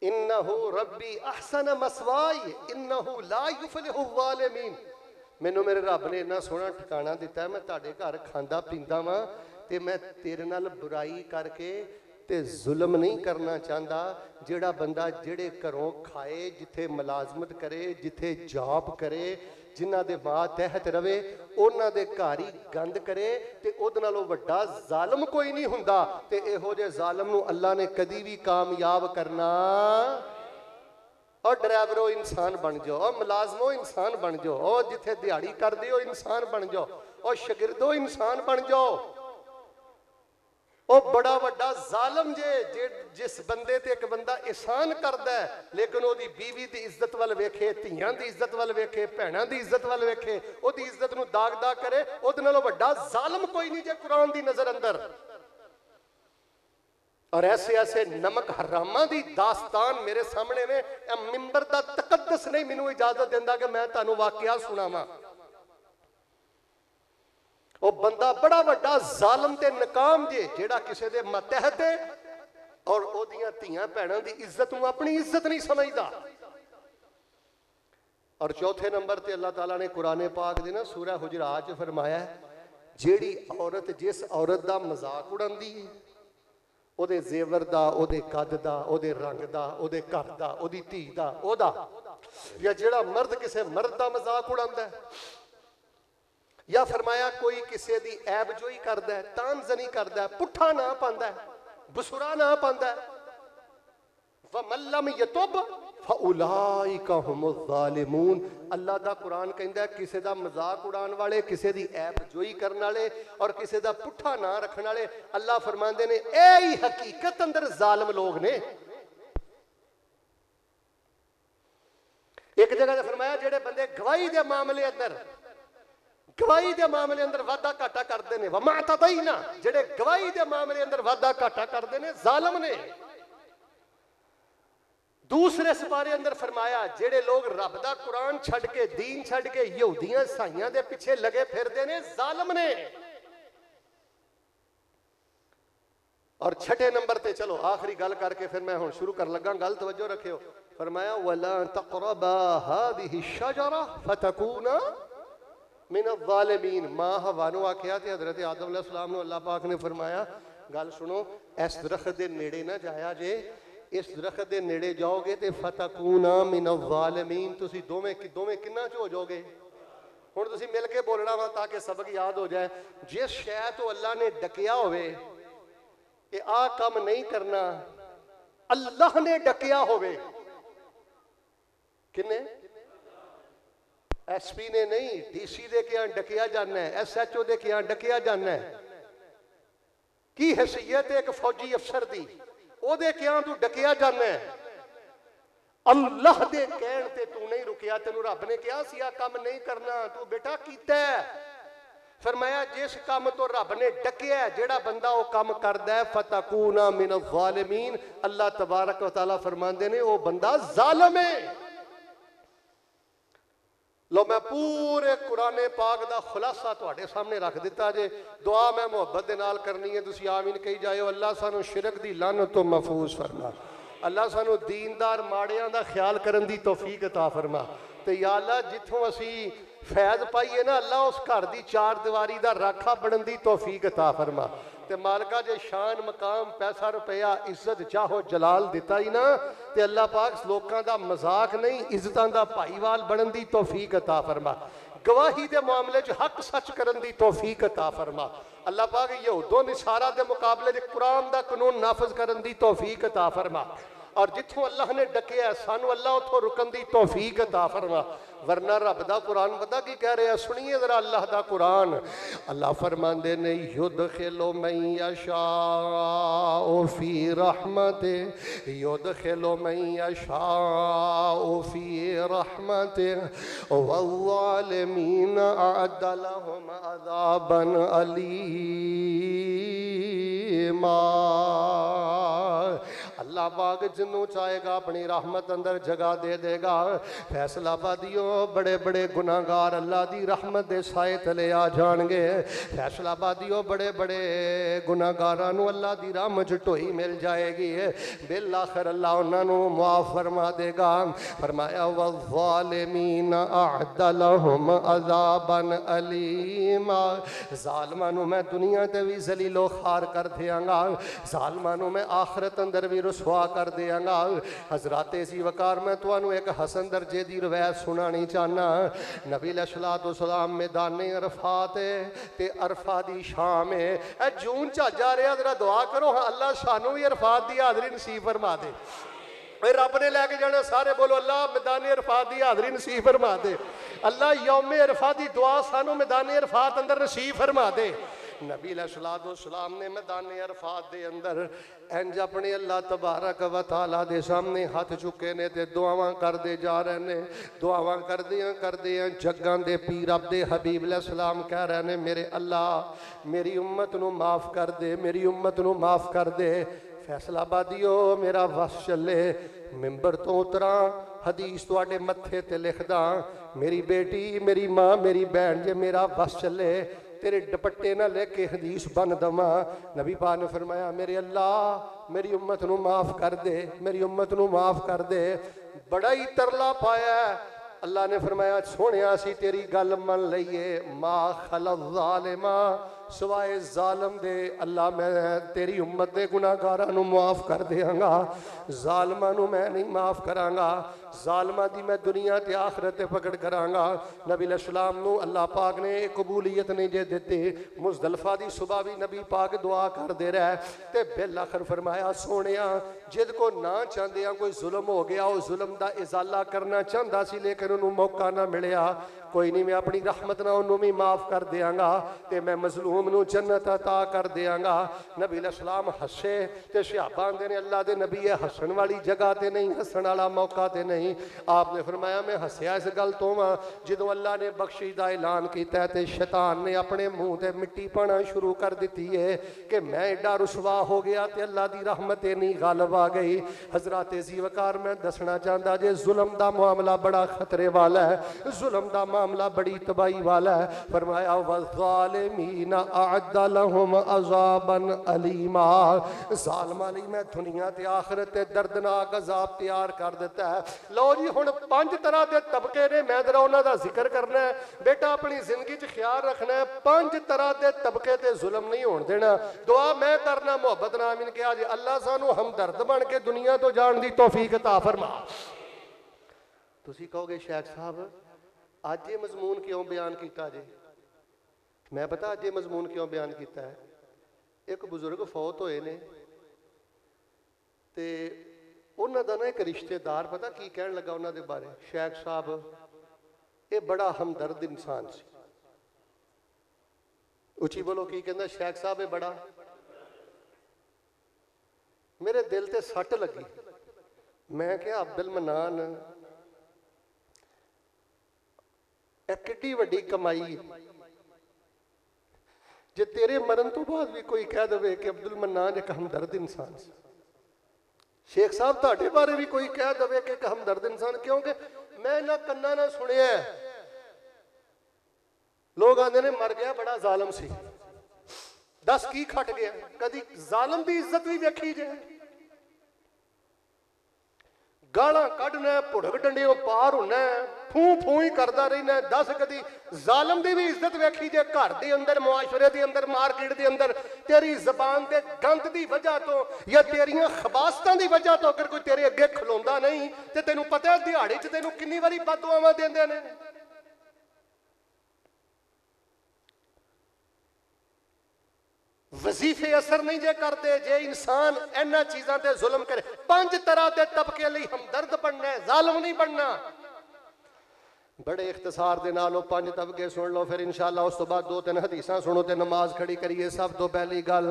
इन्नहु रब्बी अहसन मसवाई इन्नहु ला युफ्लिहु ज़ालिमीन। मैनू मेरे रब ने इन्ना सोहना ठिकाना दिता है, मैं तुहाडे घर खांदा पींदा वां ते मैं तेरे नाल बुराई करके ते जुल्म नहीं करना चाहता। जिहड़ा बंदा जिहड़े घरों खाए, जिथे मुलाजमत करे, जिथे जॉब करे, जिन्हां दे मातहत रवे, उन्हां दे घर ही गंद करे, ते उहदे नालों वड्डा जालम कोई नहीं हुंदा। ते इहो जे जालम नूं अल्लाह ने कदी भी कामयाब करना। और ड्राइवरों इंसान बन जाओ, और मुलाजमों इंसान बन जाओ, और जिथे दिहाड़ी करदे हो इंसान बन जाओ, और शागिर्दों इंसान बन जाओ। ਉਹ बड़ा ਵੱਡਾ ਜ਼ਾਲਮ जे जिस बंदे ते एक बंदा एहसान करता है, लेकिन ਉਹਦੀ बीवी की इज्जत वाल वेखे, ਧੀਆਂ की इज्जत वाल वेखे, भैणां की इज्जत वाल वेखे, ਉਹਦੀ इज्जत ਨੂੰ दाग करे, ਉਹਦੇ ਨਾਲੋਂ ਵੱਡਾ ਜ਼ਾਲਮ कोई नहीं जे कुरान की नजर अंदर। और ऐसे ऐसे नमक हरामां की दास्तान मेरे सामने ने, मिंबर का तकद्दस नहीं मैनू इजाजत देंदा कि मैं तुहानू वाकया सुनावां। वो बंदा बड़ा वड्डा जालम ते नकाम जे, जेड़ा किसी दे मतहत है और ओदियां धीआं भैणां दी इज्जत नूं अपनी इज्जत नहीं समझदा। और चौथे नंबर ते अल्लाह ताला ने कुरान पाक दे ना सूरह हुजरात च फरमाया है, जेड़ी औरत जिस औरत दा मजाक उड़ांदी है, ओदे जेवर दा, ओदे कद दा, ओदे रंग दा, ओदे घर दा, ओदी धी दा, ओदा, या जेड़ा मर्द किसी मर्द दा मजाक उड़ांदा है, या फरमाया कोई किसी की ऐबजोई करता है, तानजनी करता है, पुठा ना पांदा है, बसुरा ना पांदा है, वमन लम यतुब फउलाइका हुमुज़ ज़ालिमून। अल्लाह दा कुरान कहता है किसी का मजाक उड़ाने वाले, किसी की ऐबजोई करने वाले और किसी का पुठा ना रखने वाले, अल्लाह फरमाते ने ए हकीकत अंदर जालिम लोग ने। एक जगह से फरमाया जेड़े बंदे गवाही के मामले अंदर, गवाही के मामले अंदर वादा घाटा करते हैं, वमा तदैना, जेड़े गवाही के मामले अंदर वादा घाटा करते हैं जालिम ने। दूसरे सिपारे अंदर फरमाया जेड़े लोग रब दा कुरान छड़ के, दीन छड़ के यहूदियां ईसाइयां दे पीछे लगे फिरदे ने, जालिम ने। और छठे नंबर ते चलो आखिरी गल करके फिर मैं हुण शुरू कर लगा, गल तवज्जो रखियो। फरमाया वला तक़रबा हादिही शजरा फतकूना मिन ज़ालिमीन। मां हवा नूं आख्या ते हज़रत आदम अलैहिस्सलाम नूं अल्लाह पाक ने फरमाया गल सुनो, इस दरख्त के नेड़े ना जाया जे, इस दरख्त के नेड़े जाओगे तो फतकूना मिन ज़ालिमीन, तुसी दोवें किन्ना च हो जाओगे। हुण तुसी मिल के बोलना वा ताकि सबक याद हो जाए। जिस शै तो अल्लाह ने डकिया होवे, कि आ काम नहीं करना, अल्लाह ने डकिया होवे। किने? SP ने नहीं, DC दे क्या डकिया जाना है, SHO दे क्या डकिया जाना है। की हैसियत है एक फौजी अफसर दी, ओदे क्या तू डकिया जाना है। अल्लाह दे कहण ते तू नहीं रुकिया, तेनू रब ने कहा सी आ काम नहीं करना, तू बेटा कीता है। फरमाया जिस काम तो रब ने डकिया है, जेड़ा बंदा वो काम करदा है, फतकूना मिन ज़ालिमीन, अल्लाह तबारक व तआला फरमांदे ने वो बंदा जालिम है। लो मैं पूरे कुराने पाक दा खुलासा तुहाडे सामने रख दिता जे। दुआ मैं मुहब्बत दे नाल करनी है, तुसीं आमीन कही जाओ। अल्लाह सानू शिरक दी लानत तो महफूज फरमा, अल्लाह सानू दीनदार माड़ियां दा ख्याल करन दी तौफीक अता फरमा। ते या अल्लाह जिथों असी फैज़ पाइए ना, अल्लाह उस घर दी चार दीवारी दा राखा बनन दी तौफीक अता फरमा। ते मालका जे शान मकाम पैसा रुपया इज्जत चाहो जलाल दिता ही ना, ते अल्लाह पाक लोकां दा मजाक नहीं इज्जतां दा भाईवाल बनन दी तौफीक अता फरमा। गवाही दे मामले च हक सच करन दी तौफीक अता फरमा। अल्लाह पाक यहूदों निसारा दे मुकाबले च कुरान दा कानून नाफिज करन दी तौफीक अता फरमा। और जिथों अल्लाह ने डकिया सानू अल्लाह उथों रुकन दी तौफीक अता फरमा। वरना रब दा कुरान पता की कह रहे हैं, सुनिए जरा अल्लाह दा कुरान। अल्लाह फरमांदे ने युदखिलु मन यशाउ फी रहमते, युदखिलु मन यशाउ फी रहमते वज़्ज़ालिमीन अअद्द लहुम अज़ाबन अलीमा। अल्लाह पाक जिन्हों चाहेगा अपनी रहमत अंदर जगह दे देगा। फैसलाबादियों बड़े बड़े गुनाहगार अल्लाह की रहमत के साए तले आ जाएंगे। फैसलाबादियों बड़े बड़े गुनाहगारों अल्लाह की रहमत च ढोई मिल जाएगी। बिल आखिर अल्लाह उन्होंने मुआफ फरमा देगा। फरमाया वज़्ज़ालिमीन अअद्द लहुम अज़ाबन अलीमा। ज़ालिमां नूं मैं दुनिया ते भी ज़लीलो खार कर देंगा, ज़ालिमां नूं मैं आखिरत अंदर भी रुसवा कर देंगा। हजरात इसी वकार मैं तुहानू एक हसन दर्जे की रवायत सुनानी चाहना। नबी अलैहिस्सलाम मैदाने अरफात ते अरफा दी शाम है, जून झाजा रहा, जरा दुआ करो हाँ अल्लाह सानू भी अरफात की हाजरी नसीब फरमा दे। रब ने लैके जाना, सारे बोलो अल्लाह मैदान अरफात की हाजरी नसीब फरमा दे। अल्लाह यौम अरफा की दुआ सानू मैदान अरफात अंदर नसीब फरमा दे। नबी अलैहिस्सलाम ने मैदान अरफात के अंदर इंज अपने अल्लाह तबारक व तआला दे सामने हाथ चुके ने ते दुआवां करते जा रहे ने। दुआवां करदियां जग्गां दे पीर अब्दे हबीब अलैहिस्सलाम कह रहे ने, मेरे अल्लाह मेरी उम्मत नू माफ़ कर दे, मेरी उम्मत नू माफ़ कर दे। फैसलाबादियो मेरा वस चले, मिंबर तो उतरा, हदीस तुहाडे मत्थे ते लिखदा, मेरी बेटी मेरी माँ मेरी बहन जे मेरा वस चले तेरे दुपट्टे ना लेके हदीस बन दवा। नबी पाक ने फरमाया मेरे अल्लाह मेरी उम्मत नू माफ़ कर दे, मेरी उम्मत नू माफ़ कर दे। बड़ा ही तरला पाया। अल्लाह ने फरमाया सोने असी तेरी गल मन लईए, मा खलल ज़ालिमा, सवाए जालम दे अल्लाह मैं तेरी उम्मत दे गुनाहगारां नू माफ़ कर देंगा, जालमां नू मैं नहीं माफ़ करांगा। जालमा दी मैं दुनिया ते आखिरत ते पकड़ करांगा। नबी अलैहिस्सलाम नू अल्लाह पाक ने कबूलियत नहीं जे दिती। मुज़दलिफा दी सुबह भी नबी पाक दुआ करदे रहे ते बिल आखिर फरमाया सोनिया जिद को ना चाहते कोई जुल्म हो गया, वो जुल्म दा इजाला करना चाहता सी लेकिन उन्होंने मौका ना मिलिया। कोई नहीं, मैं अपनी रहमत ना उन्होंने भी माफ़ कर देंगा ते मैं मजलूम नू जन्नत अता कर देंगा। नबी अलैहिस्सलाम हसे ते सहाबा आंदे ने अल्लाह दे नबी है हसन वाली जगह ते नहीं, हसन वाला मौका ते नहीं। आपने फरमाया मैं हसया इस गल तो वां जो अल्लाह ने बख्शिश का ऐलान किया ते शैतान ने अपने मुँह ते मिट्टी पाना शुरू कर दी है कि मैं एडा रुसवा हो गया ते अल्लाह की रहमत नहीं गालब आ गई। हजरात ज़ीवकार मैं दसना चाहता जे जुल्म का मामला बड़ा खतरे वाला है, जुल्म का मामला बड़ी तबाही वाला है। फरमाया वज़्ज़ालिमीन अअद्द लहुम अज़ाबन अलीमा, ज़ालिमां लई मैं दुनिया ते आखिरत ते दर्दनाक अज़ाब तैयार कर दिता है। लो जी हुण 5 तरह के तबके ने, मैं जरा उन्हां दा जिक्र करना है। बेटा अपनी जिंदगी च ख्याल रखना है 5 तरह के तबके ते जुल्म नहीं होण देना। दुआ मैं करना मुहब्बत नाल आमीन कहा जी अल्लाह सानू हमदर्द बन के दुनिया तो जाण दी तौफीक अता फरमा। तुसीं कहोगे शेख साहब अज ये मजमून क्यों बयान किया जे? मैं पता अज ये मजमून क्यों बयान किया है। एक बुजुर्ग फौत होए ने, ਤੇ ਉਹਨਾਂ ਦਾ ਨਾ ਇੱਕ ਰਿਸ਼ਤੇਦਾਰ ਪਤਾ ਕੀ ਕਹਿਣ ਲੱਗਾ ਉਹਨਾਂ ਦੇ ਬਾਰੇ, ਸ਼ੇਖ ਸਾਹਿਬ ਇਹ ਬੜਾ ਹਮਦਰਦ ਇਨਸਾਨ ਸੀ। ਉੱਚੀ ਬੋਲੋ ਕੀ ਕਹਿੰਦਾ, ਸ਼ੇਖ ਸਾਹਿਬ ਇਹ ਬੜਾ। ਮੇਰੇ ਦਿਲ ਤੇ ਸੱਟ ਲੱਗੀ। ਮੈਂ ਕਿਹਾ ਅਬਦੁਲ ਮਨਾਨ ਇਹ ਕਿੱਡੀ ਵੱਡੀ ਕਮਾਈ, ਜੇ ਤੇਰੇ ਮਰਨ ਤੋਂ ਬਾਅਦ ਵੀ ਕੋਈ ਕਹਿ ਦੇਵੇ ਕਿ ਅਬਦੁਲ ਮਨਾਨ ਇੱਕ ਹਮਦਰਦ ਇਨਸਾਨ ਸੀ। ਸ਼ੇਖ ਸਾਹਿਬ ਤੁਹਾਡੇ ਬਾਰੇ ਵੀ ਕੋਈ ਕਹਿ ਦੇਵੇ ਕਿ ਇੱਕ ਹਮਦਰਦ ਇਨਸਾਨ, ਕਿਉਂਕਿ ਮੈਂ ਇਹਨਾਂ ਕੰਨਾਂ ਨਾਲ ਸੁਣਿਆ ਲੋਕ ਆਂਦੇ ਨੇ ਮਰ ਗਿਆ ਬੜਾ ਜ਼ਾਲਮ ਸੀ। ਦੱਸ ਕੀ ਖੱਟ ਗਿਆ, ਕਦੀ ਜ਼ਾਲਮ ਦੀ ਇੱਜ਼ਤ ਵੀ ਵੇਖੀ ਜੇ? ਗਾਲਾਂ ਕੱਢਣਾ, ਭੁੜਕ ਡੰਡਿਓ ਪਾਰ ਹੋਣਾ, ਫੂੰ ਫੂੰ ਹੀ ਕਰਦਾ ਰਹਿਣਾ। ਦੱਸ ਕਦੀ ਜ਼ਾਲਮ ਦੀ ਵੀ ਇੱਜ਼ਤ ਵੇਖੀ ਜੇ? ਘਰ ਦੇ ਅੰਦਰ, ਮੁਆਸ਼ਰੇ ਦੇ ਅੰਦਰ, ਮਾਰਕੀਟ ਦੇ ਅੰਦਰ ਤੇਰੀ ਜ਼ਬਾਨ ਦੇ ਗੰਦ ਦੀ ਵਜ੍ਹਾ ਤੋਂ ਜਾਂ ਤੇਰੀਆਂ ਖਬਾਸਤਾਂ ਦੀ ਵਜ੍ਹਾ ਤੋਂ ਅਗਰ ਕੋਈ ਤੇਰੇ ਅੱਗੇ ਖਲੋਂਦਾ ਨਹੀਂ ਤੇ ਤੈਨੂੰ ਪਤਾ ਦਿਹਾੜੀ 'ਚ ਤੈਨੂੰ ਕਿੰਨੀ ਵਾਰੀ ਬਦਦੁਆਵਾਂ ਦਿੰਦੇ ਨੇ। वजीफे असर नहीं जे करते जे इंसान इन्हां चीज़ां ते जुल्म करे। 5 तरह के तबके लिए हमदर्द बनना है, जालिम नहीं बनना। बड़े इख्तिसार दे नाल 5 तबके सुन लो, फिर इंशाअल्लाह उस तो बाद 2-3 हदीसां सुनो ते नमाज खड़ी करिए। सब तो पहली गल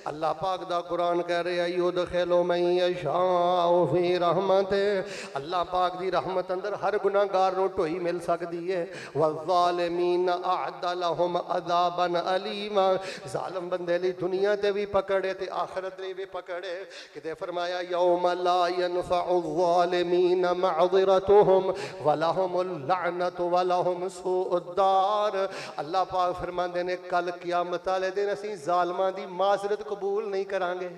अल्लाह पाक दा कुरान कह रहा युदखिलु मन यशाउ फी रहमते, अल्लाह पाक दी रहमत अंदर हर गुनाहगार नूं ढोई मिल सकदी है। वज़ालिमीन अअद्द लहुम अज़ाबन अलीमा, जालिम बंदे लई दुनिया ते भी पकड़े ते आखिरत लई भी पकड़े। किते फरमाया यौम ला यनफउ ज़ालिमीन मअज़िरतुहुम वलहुमुल अल्लाह पाक फरमाते ने कल क़यामत वाले दिन असीं ज़ालिमां दी माज़रत कबूल नहीं करांगे।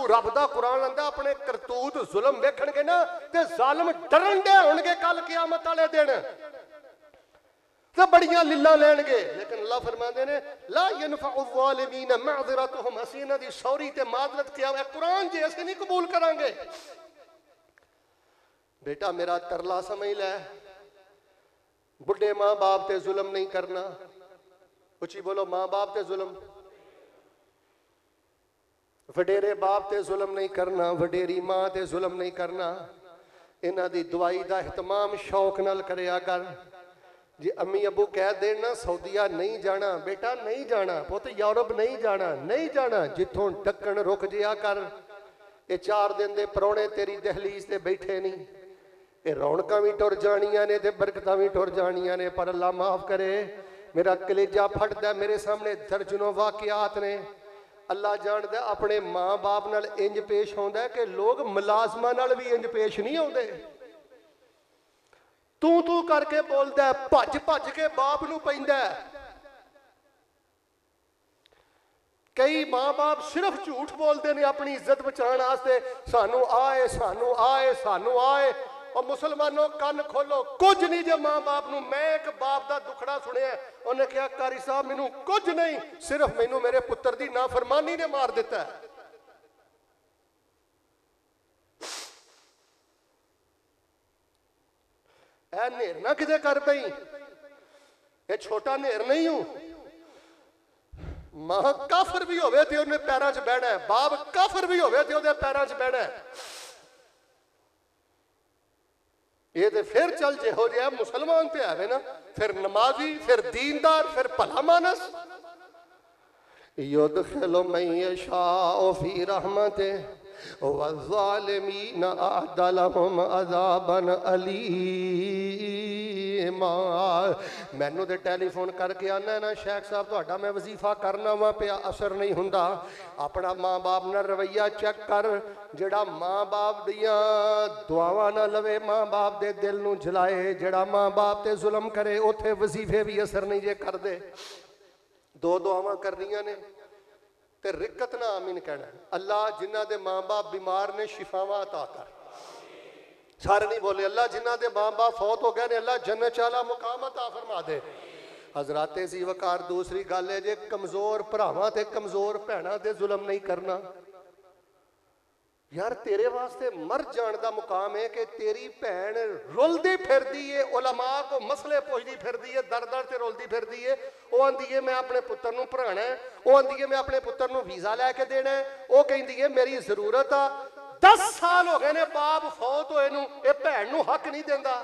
रब दा कुरान आंदा अपने करतूत जुल्म वेखणगे ना ते ज़ालिम डरन दे होणगे कल क़यामत वाले दिन ते बड़ियां लिल्लां लैणगे। लेकिन अल्लाह फरमाते ने ला यनफउ ज़ालिमीन मअज़िरतुहुम, असीं इन्हां दी सौरी ते माज़रत किया है कुरान जी असीं नहीं कबूल करांगे। बेटा मेरा तरला समझ लै, बुढ़े माँ बाप ते जुल्म नहीं करना। उची बोलो माँ बाप ते जुल्म, वडेरे बाप ते जुल्म नहीं करना, वडेरी माँ ते जुल्म नहीं करना। इन्हां दी दवाई दा एहतमाम शौक नाल करिया कर। जी अम्मी अबू कह देना सऊदीया नहीं जाना, बेटा नहीं जाना, पुत यूरोप नहीं जाना, नहीं जाना, जिथों ढक्कन रुक जिया कर। ये 4 दिन दे परौने तेरी दहलीज ते बैठे नहीं, ये रौनकां भी टुर जानियां ने ते बरकतां भी टुर जानियां ने। पर अल्लाह माफ करे मेरा कलेजा फटदा, मेरे सामने दर्जनों वाकियात ने। अल्लाह जानदा अपने माँ बाप नाल इंज पेश होंदा है कि लोग मुलाजमां नाल भी इंज पेश नहीं होंदे। तू तू करके बोलता है, भज भज के बाप नूं पैंदा है। कई माँ बाप सिर्फ झूठ बोलते हैं अपनी इज्जत बचाने वास्ते, सानू आए सानू आए सानू आए। और मुसलमानों कान खोलो, कुछ नहीं जे माँ बाप नूं। मैं एक बाप का दुखड़ा सुनिया, उन्हें कहा कारी साहब मैनू कुछ नहीं, सिर्फ मैनू मेरे पुत्र की नाफरमानी ने मार दिता है। नेर ना किते कर पई, ये छोटा नेर नहीं हूं। मां काफर भी होवे ते उन्हें पैरों च बहना है, बाप काफर भी होवे ते उहदे पैरों च बहना है। ये ते फिर चल जिहो जिहा मुसलमान ते आवे ना, फिर नमाजी, फिर दीनदार, फिर भला मानस। युदखिलु मन यशाउ फी रहमतिही वज़ालिमीन अअद्द लहुम अज़ाबन अलीमा। मैनू तो टेलीफोन करके आना ना शेख साहब तुहाडा मैं वजीफा करना वा पिया, असर नहीं हुंदा। अपना माँ बाप नाल रवैया चेक कर, जिहड़ा माँ बाप दियां दुआवां ना लवे, माँ बाप दे दिल नूं जलाए, जिहड़ा माँ बाप ते जुल्म करे उत्थे वजीफे भी असर नहीं जे करदे। 2 दुआवां करनियां ने ते रिकत ना आमीन कहना। अल्लाह जिन्हां दे माँ बाप बीमार ने शिफावां अता कर। सारे नहीं बोले अल्लाह जिन्हां दे माँ बाप फौत हो गए ने अल्लाह जन्नत वाला मुकाम अता फरमा दे। हजराते सी वकार दूसरी गल है जे कमजोर भरावां ते कमजोर भैणां ते जुल्म नहीं करना। यार तेरे वास्ते मर जान का मुकाम है कि तेरी भैन रुलदी फिरदी है, उलमा को मसले पुछदी फिरदी है, दर दर से रुलदी फिरदी है। वो आंदी है मैं अपने पुत्र नूं पढ़ाना है, वो आंदी है मैं अपने पुत्र नूं वीज़ा लैके देना है, वो कहती है मेरी जरूरत आ। 10 साल हो गए ने बाप फौत होए नूं, ये भैन नूं हक नहीं देंदा।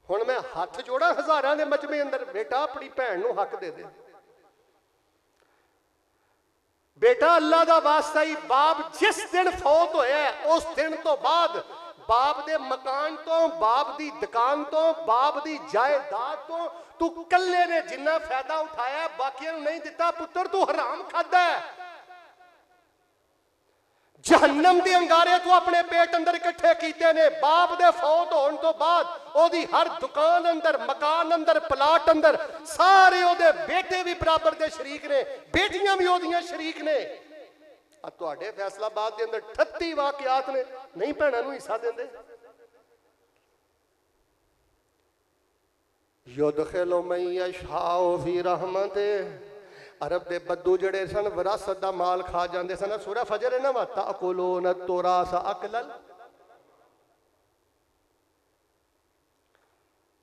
हुण मैं हथ जोड़ा हज़ारां दे मजमे अंदर, बेटा अपनी भैन नूं हक दे दे। बेटा अल्लाह दा वास्ता ही बाप जिस दिन फौत होया उस दिन तो बाद बाप दे मकान तो, बाप दी दुकान तो, बाप दी जायदाद तो तू कल्ले ने जिन्ना फायदा उठाया बाकियां नूं नहीं दिता। पुत्र तू हराम खादा है। जहन्नम दे अंगारे तू अपने पेट अंदर इकट्ठे कीते ने। बाप दे फौत होने तो बाद ओदी हर दुकान अंदर, मकान अंदर, प्लाट अंदर सारे ओदे बेटे भी बराबर दे शरीक ने, बेटियां भी ओदियां शरीक ने। आ तुहाडे फैसलाबाद दे अंदर 38 वाकयात ने, नहीं भैणां नूं हिस्सा देंदे। युदखिलु मन यशाउ फी रहमते। अरब के बद्दू जड़े सन विरासत का माल खा जाते सन। सूरह फजर है ना, वा ताकुलून तुरास अकलन।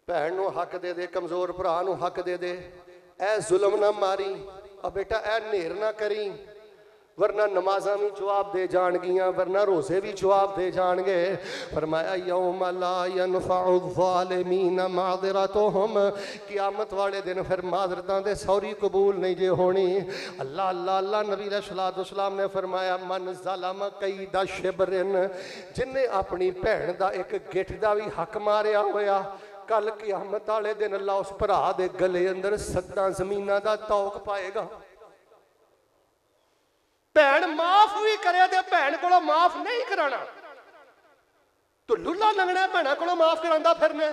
भैन नूं हक दे दे, कमजोर भरा नूं हक दे दे। ऐ जुल्म ना मारी, और बेटा ऐ नेर ना करी, वरना नमाजा भी जवाब दे जाणगियां, वरना रोजे भी जवाब दे जाणगे। फरमाया यौम ला यनफउ ज़ालिमीन माज़िरतुहुम, क़यामत वाले दिन फिर माजरतां दे सौरी कबूल नहीं जे होनी। अल्लाह अल्लाह अल्लाह नबी अलैहिस्सलातु वस्सलाम ने फरमाया मन ज़लम कैदा शिबरिन, जिन्हें अपनी भैन का एक गिठ का भी हक मारिया होया, कल क़यामत वाले दिन अल्लाह उस भरा दे गले अंदर 7 ज़मीनां दा तौक पाएगा। भैन माफ भी करे तो भैन को माफ नहीं कराना, तो लुला लगना भैन को माफ करा फिरना।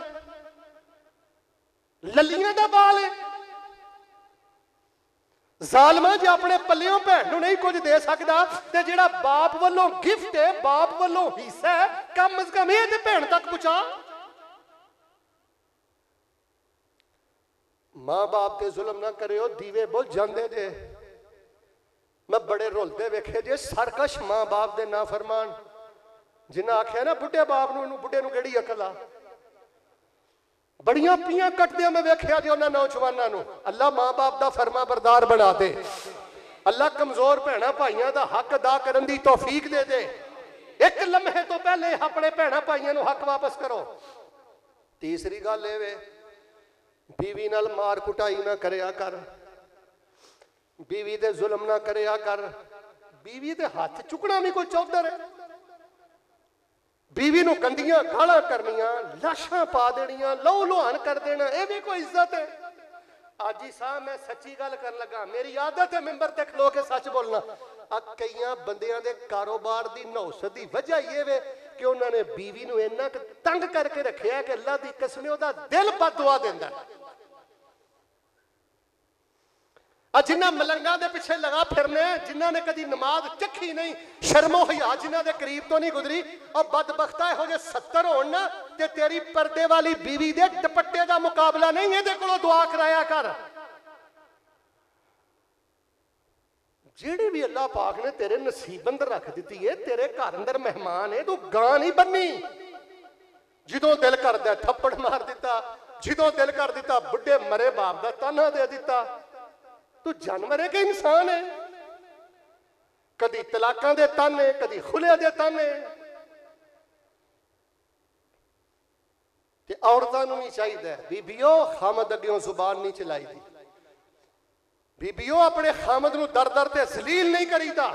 ललियां दा बाल है। जालमा जो अपने पल्लियों भैन नहीं कुछ दे सकता, तो जिहड़ा बाप वालों गिफ्ट है, बाप वालों हिस्सा है, कम अज कम ये भैन तक पहुंचा। मां बाप के जुल्म ना करो, दीवे बुझ जाते जे। मैं बड़े रुलते वेखे जे सरकश मां बाप दे ना फरमान, जिन्हें आख्या ना बुढ़े बाप नूं, बुढ़े नूं केड़ी अकल आ। बड़ियां पियां कटदे मैं वेख्या जे उन्हां नौजवानां नूं। अल्लाह मां बाप दा फरमा बरदार बना दे। अल्लाह कमजोर भैणां भाइयां दा हक अदा करन दी तौफीक दे दे। एक लम्हे तो पहले अपने भैणां भाइयां नूं हक वापस करो। तीसरी गल ये वे, बीवी नाल मार कुटाई ना करया कर, बीवी दे जुल्म ना करया कर। बीवी दे हाथ चुकना भी कोई चौधर है। बीवी नूं गंदियां गालां करनियां, लाशां पा देनियां, लहू लुहान कर देना, यह भी कोई इज्जत है? आज ही साहब मैं सच्ची गल कर लगा, मेरी आदत है मिंबर ते खलो के सच बोलना। कई बंदियां दे कारोबार दी नौसत दी वजह ये वे कि उन्होंने बीवी नूं इन्ना तंग करके रखिया कि अल्लाह दी कसम उहदा दिल बददुआ दिंदा। जिन्हें मलंगा दे पिछे लगा फिरने, जिन्हों ने कभी नमाज चखी नहीं, शर्मो हया जिन्हों के करीब तो नहीं गुजरी, और बदबख्ता हो जे 70 हो ना, ते तेरी पर्दे वाली बीवी दे दुपट्टे का मुकाबला नहीं है, को दुआ कराया कर। जिहड़ी भी अल्लाह पाक ने तेरे नसीबंद रख दी है, तेरे घर अंदर मेहमान है, तू गां नहीं बननी। जिदों दिल करदा थप्पड़ मार दिता, जिदों दिल कर दिता बुढ़े मरे बाप का ताना दे दिता। तू जानवर है कि इंसान है? कदी तलाकां दे ताने, कदी खुले दे ताने। ते औरतां नूं भी चाहिए बीबियो खामद अग्गों जुबान नहीं चलाई दी। बीबियो अपने खामद नूं दर दर ते जलील नहीं करीदा।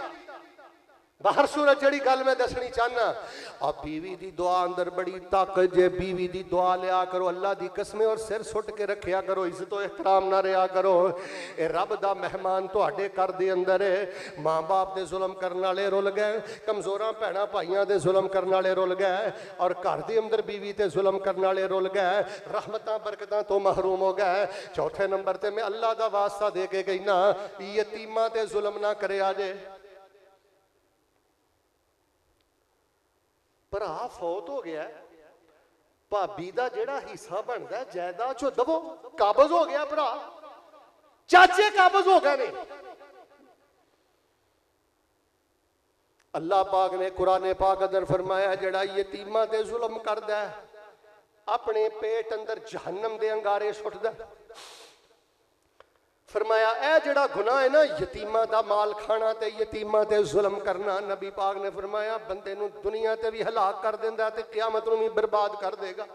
बाहर सूरत जड़ी गल मैं दसनी चाहना, आ बीवी दी दुआ अंदर बड़ी ताकत जे। बीवी दी दुआ लिया करो अल्लाह दी कसमें, और सिर सुट के रखिया करो, इज्जत एहतराम ना रहा करो। ए रब दा मेहमान तुहाडे घर दे अंदर है। मां बाप दे जुल्म करने वाले रुल गए, कमजोरां भैणां भाइयां दे जुल्म करने वाले रुल गए, और घर दे अंदर बीवी ते जुल्म करने वाले रुल गए, रहमतां बरकतां तो महरूम हो गए। चौथे नंबर ते मैं अल्लाह दा वास्ता दे के गई ना, यतीमां ते जुल्म ना करिया जे। भरा फौत हो गया, भाभी का जिहड़ा हिस्सा बनता जायदाद चो दबो, काबज हो गया भरा। चाचे काबज हो गए ने। अल्लाह पाक ने कुरान पाक अंदर फरमाया जड़ा यतीमा ते जुल्म करदा है अपने पेट अंदर जहन्नम दे अंगारे सुटदा। फरमाया ए जड़ा गुनाह है ना यतीमा दा माल खाना ते यतीमा ते जुल्म करना, नबी पाक ने फरमाया बंदे नूं दुनिया ते भी हलाक कर देंदा ते क़यामत नूं भी बर्बाद कर देगा।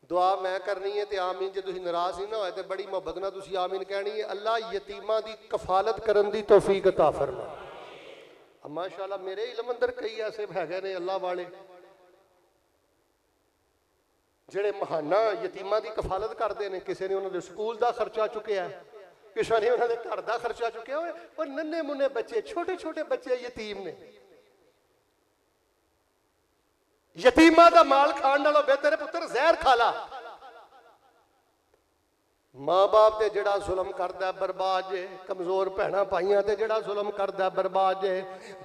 दुआ मैं करनी है तो आमीन, जो तुसीं नाराज़ नहीं ना होए तो बड़ी मुहब्बत नाल तुसीं आमीन कहनी है। अल्लाह यतीमा दी कफालत करन दी तौफीक अता फरमा। माशाअल्लाह मेरे इल्म अंदर कई ऐसे हैगे ने अल्लाह वाले ਜਿਹੜੇ महाना यतीमा की कफालत करते हैं। किसी ने उन्होंने स्कूल का खर्चा चुकया, किसी ने उन्होंने घर का खर्चा चुकया। और नन्हे मुन्ने बच्चे छोटे छोटे बच्चे यतीम ने। यतीमा का माल खाने नालों बेहतर है पुत्र जहर खा ला। माँ बाप ते जड़ा जुल्म करदा बर्बाद जे, कमजोर भैणां भाइयां ते जड़ा जुल्म करदा बर्बाद जे,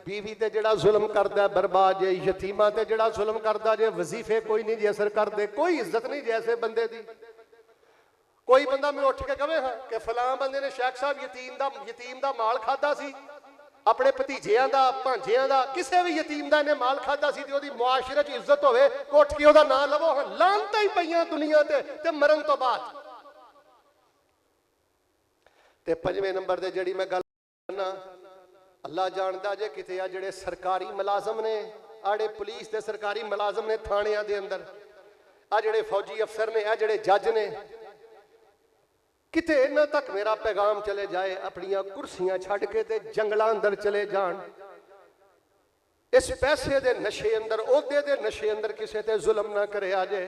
बीवी ते जड़ा जुल्म करदा बर्बाद जे, यतीमा ते जड़ा जुल्म करदा जे। वजीफे कोई नहीं जे असर करदे, कोई इज्जत नहीं जैसे बंदे दी। कोई बंदा मैं उठ के कहे हाँ कि फलां बंदे ने शेख साहब यतीम दा माल खादा सी, अपने भतीजियां दा भांजियां दा किसी भी यतीम दा इन्हें माल खादा सी ते ओदी मुआशरे च इज्जत होवे, उठ के ओदा नाम लवो। लानतां ही पईयां दुनिया ते मरण तो बाद। ते पंजवें नंबर ते जड़ी मैं गल करना, अल्लाह जानदा जे किते आ जेड़े सरकारी मुलाजम ने, आड़े पुलिस दे सरकारी मुलाजम ने थाणियां दे अंदर, आ जेड़े फौजी अफसर ने, आ जेड़े जज ने, किते इन्हां तक मेरा पैगाम चले जाए अपनियां कुर्सियां छड्ड के ते जंगलां अंदर चले जान। इस पैसे दे नशे अंदर, ओहदे दे नशे अंदर किसे ते जुल्म ना करे जे।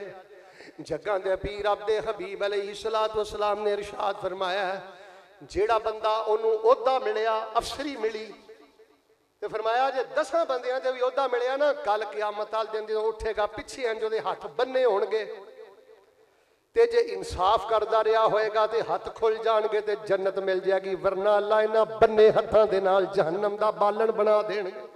जग्गां दे पीर अब्दे हबीब अलैहिस्सलातु वस्सलाम ने इरशाद फरमाया जेड़ा बंदा ओनू ओहदा मिलिया, अफसरी मिली, तो फरमाया जे 10 बंदियां ते भी ओहदा मिलिया ना, कल क़यामत वाले दिन जो उठेगा पिछे इंज ओहदे हथ बन्ने होणगे, ते जे इंसाफ करदा रहा होएगा तो हथ खुल जाणगे ते जन्नत मिल जाएगी, वरना अल्लाह इन्हां बन्ने हथां दे नाल जहन्नम दा बालन बना देणगे।